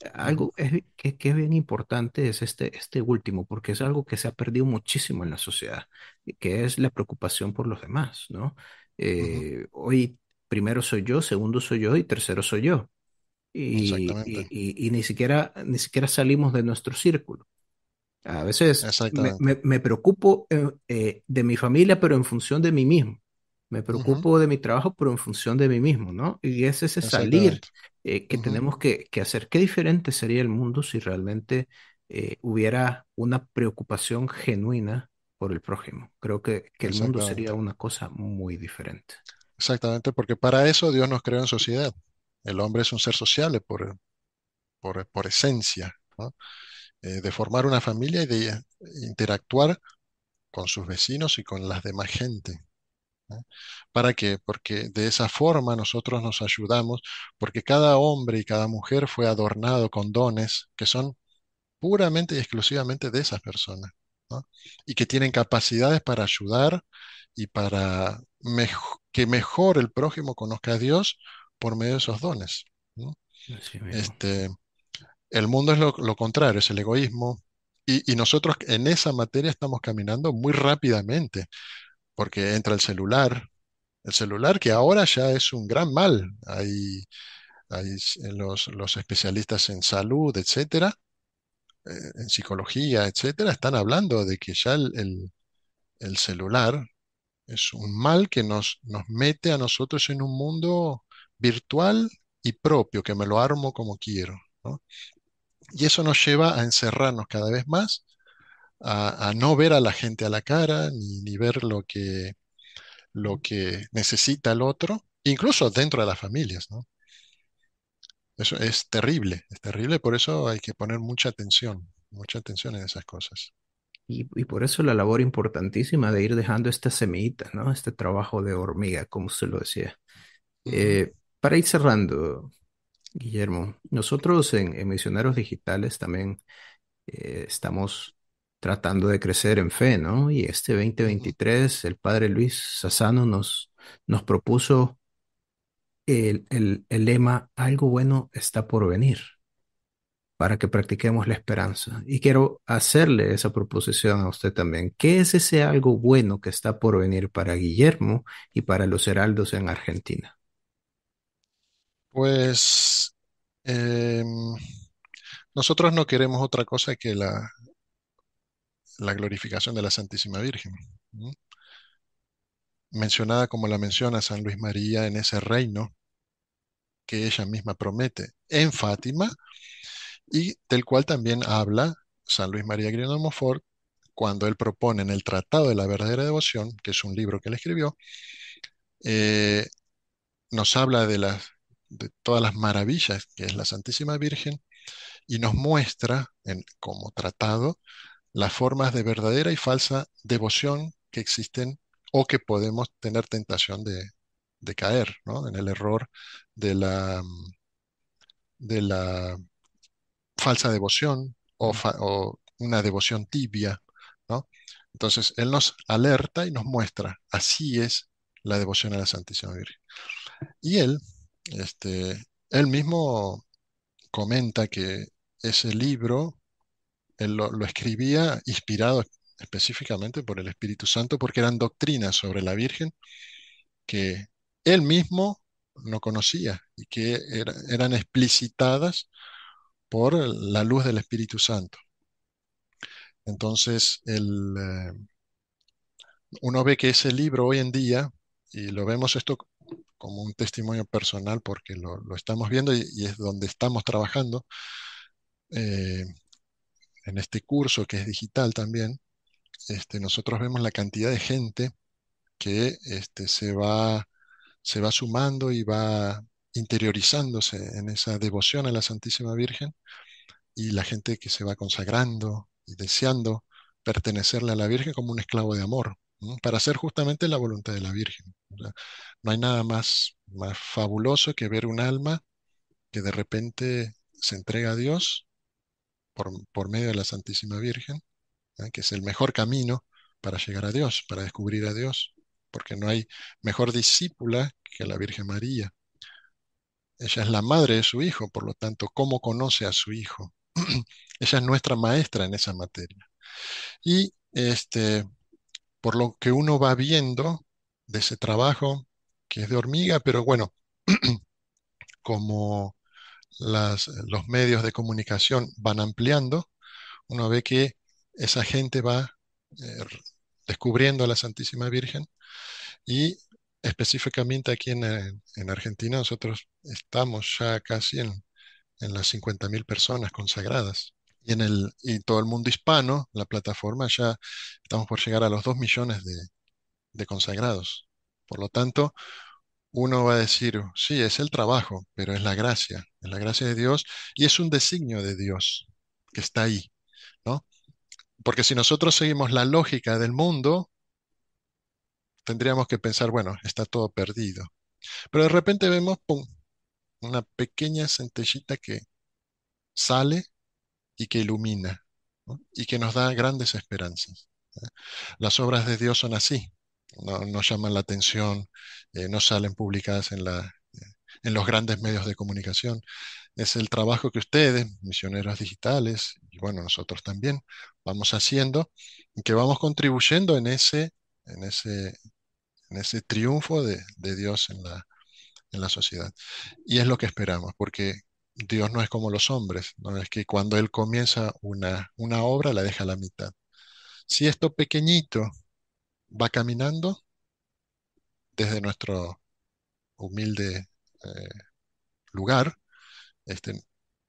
Ujú. Algo que es bien importante es este último, porque es algo que se ha perdido muchísimo en la sociedad, y que es la preocupación por los demás, ¿no? Ujú. Hoy primero soy yo, segundo soy yo y tercero soy yo. Exactamente. Y ni siquiera salimos de nuestro círculo. A veces Exactamente. me preocupo de mi familia, pero en función de mí mismo. Me Ujú. preocupo de mi trabajo, pero en función de mí mismo, ¿no? Y es ese salir Exactamente. que Ujú. tenemos que hacer. Qué diferente sería el mundo si realmente hubiera una preocupación genuina por el prójimo. Creo que el mundo sería Exactamente. una cosa muy diferente. Exactamente, porque para eso Dios nos creó en sociedad. El hombre es un ser sociable por esencia, ¿no? De formar una familia y de interactuar con sus vecinos y con las demás gente, ¿no? ¿Para qué? Porque de esa forma nosotros nos ayudamos, porque cada hombre y cada mujer fue adornado con dones que son puramente y exclusivamente de esas personas, ¿no? Y que tienen capacidades para ayudar y para que mejor el prójimo conozca a Dios por medio de esos dones, ¿no? Así mismo. Este, el mundo es lo contrario, es el egoísmo. Y nosotros en esa materia estamos caminando muy rápidamente, porque entra el celular que ahora ya es un gran mal. Hay los especialistas en salud, etcétera, en psicología, etcétera, están hablando de que ya el celular es un mal que nos mete a nosotros en un mundo virtual y propio, que me lo armo como quiero, ¿no? Y eso nos lleva a encerrarnos cada vez más, a no ver a la gente a la cara, ni ver lo que necesita el otro, incluso dentro de las familias, ¿no? Eso es terrible, por eso hay que poner mucha atención en esas cosas. Y por eso la labor importantísima de ir dejando esta semillita, ¿no? Este trabajo de hormiga, como usted lo decía. Ujú, Para ir cerrando, Guillermo, nosotros en Misioneros Digitales también estamos tratando de crecer en fe, ¿no? Y este ujú. 2023, el padre Luis Sassano nos propuso el lema, algo bueno está por venir, para que practiquemos la esperanza. Y quiero hacerle esa proposición a usted también. ¿Qué es ese algo bueno que está por venir para Guillermo y para los heraldos en Argentina? Pues em, nosotros no queremos otra cosa que la glorificación de la Santísima Virgen, ¿no? Mencionada como la menciona San Luis María en ese reino que ella misma promete en Fátima y del cual también habla San Luis María Grignón de Montfort cuando él propone en el Tratado de la Verdadera Devoción, que es un libro que él escribió, eh, nos habla de todas las maravillas que es la Santísima Virgen y nos muestra como tratado las formas de verdadera y falsa devoción que existen o que podemos tener tentación de caer, ¿no? En el error de de la falsa devoción o una devoción tibia, ¿no? Entonces, él nos alerta y nos muestra, así es la devoción a la Santísima Virgen. Y él mismo comenta que ese libro, él lo escribía inspirado específicamente por el Espíritu Santo, porque eran doctrinas sobre la Virgen que él mismo no conocía y que eran explicitadas por la luz del Espíritu Santo. Entonces, uno ve que ese libro hoy en día, y lo vemos esto como un testimonio personal porque lo estamos viendo y es donde estamos trabajando eh, en este curso que es digital también, nosotros vemos la cantidad de gente que se va sumando y va interiorizándose en esa devoción a la Santísima Virgen y la gente que se va consagrando y deseando pertenecerle a la Virgen como un esclavo de amor, ¿no? Para hacer justamente la voluntad de la Virgen. O sea, no hay nada más fabuloso que ver un alma que de repente se entrega a Dios por medio de la Santísima Virgen, que es el mejor camino para llegar a Dios, para descubrir a Dios, porque no hay mejor discípula que la Virgen María. Ella es la madre de su hijo, por lo tanto, ¿cómo conoce a su hijo? Ella es nuestra maestra en esa materia. Y por lo que uno va viendo de ese trabajo, que es de hormiga, pero bueno, como los medios de comunicación van ampliando, uno ve que esa gente va descubriendo a la Santísima Virgen y específicamente aquí en Argentina nosotros estamos ya casi en las 50.000 personas consagradas. Y todo el mundo hispano, la plataforma ya estamos por llegar a los 2 millones de consagrados. Por lo tanto, uno va a decir, sí, es el trabajo, pero es la gracia de Dios y es un designio de Dios que está ahí, ¿no? Porque si nosotros seguimos la lógica del mundo, tendríamos que pensar, bueno, está todo perdido. Pero de repente vemos, ¡pum!, una pequeña centellita que sale y que ilumina, ¿no? Y que nos da grandes esperanzas. ¿Eh? Las obras de Dios son así, no llaman la atención, no salen publicadas en los grandes medios de comunicación. Es el trabajo que ustedes, misioneros digitales, y bueno, nosotros también, vamos haciendo y que vamos contribuyendo en ese, en ese triunfo de Dios en la sociedad. Y es lo que esperamos, porque Dios no es como los hombres, no es que cuando Él comienza una obra la deja a la mitad. Si esto pequeñito va caminando desde nuestro humilde lugar,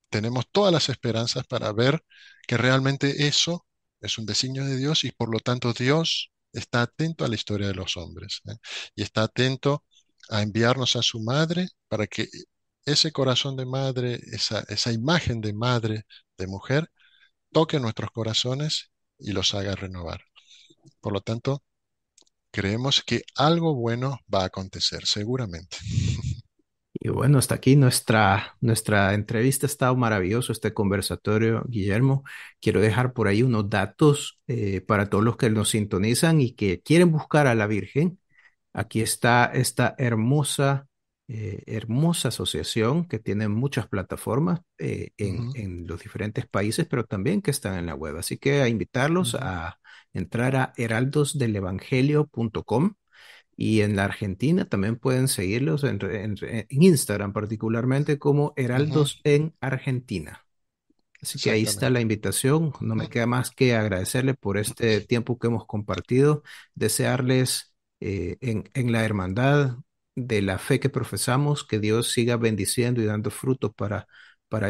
tenemos todas las esperanzas para ver que realmente eso es un designio de Dios y por lo tanto Dios está atento a la historia de los hombres, ¿eh? Y está atento a enviarnos a su madre para que ese corazón de madre, esa imagen de madre, de mujer, toque nuestros corazones y los haga renovar. Por lo tanto, creemos que algo bueno va a acontecer, seguramente. Y bueno, hasta aquí nuestra entrevista. Ha estado maravilloso este conversatorio, Guillermo. Quiero dejar por ahí unos datos para todos los que nos sintonizan y que quieren buscar a la Virgen. Aquí está esta hermosa asociación que tiene muchas plataformas Ujú, en los diferentes países, pero también que están en la web. Así que a invitarlos ujú, a entrar a heraldosdelevangelio.com. Y en la Argentina también pueden seguirlos en Instagram, particularmente como ujú, Heraldos en Argentina. Así que ahí está la exactamente. invitación. No me Ujú. queda más que agradecerle por este tiempo que hemos compartido, desearles en la hermandad de la fe que profesamos, que Dios siga bendiciendo y dando frutos para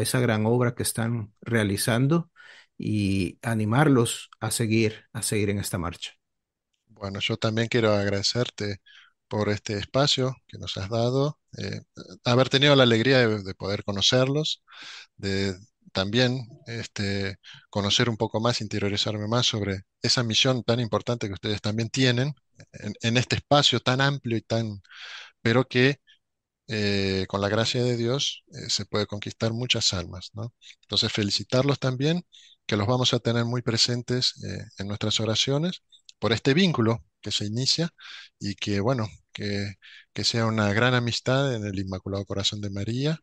esa gran obra que están realizando y animarlos a seguir en esta marcha. Bueno, yo también quiero agradecerte por este espacio que nos has dado, haber tenido la alegría de poder conocerlos, de también conocer un poco más, interiorizarme más sobre esa misión tan importante que ustedes también tienen en este espacio tan amplio y pero que con la gracia de Dios se puede conquistar muchas almas, ¿no? Entonces, felicitarlos también, que los vamos a tener muy presentes en nuestras oraciones por este vínculo que se inicia y que, bueno, que sea una gran amistad en el Inmaculado Corazón de María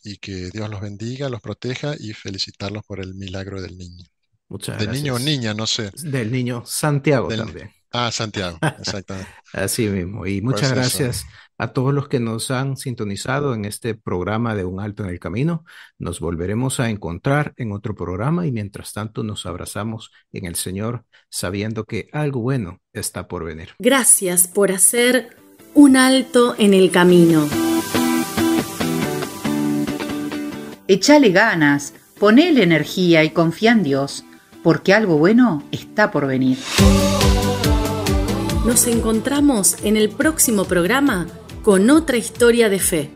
y que Dios los bendiga, los proteja y felicitarlos por el milagro del niño. Muchas De niño o gracias. niña, no sé. Del niño Santiago Del, también. Santiago, exactamente. Así mismo. Y muchas Pues eso. gracias a todos los que nos han sintonizado en este programa de Un Alto en el Camino. Nos volveremos a encontrar en otro programa y mientras tanto nos abrazamos en el Señor, sabiendo que algo bueno está por venir. Gracias por hacer un alto en el camino. Echale ganas, ponele energía y confía en Dios, porque algo bueno está por venir. Nos encontramos en el próximo programa con otra historia de fe.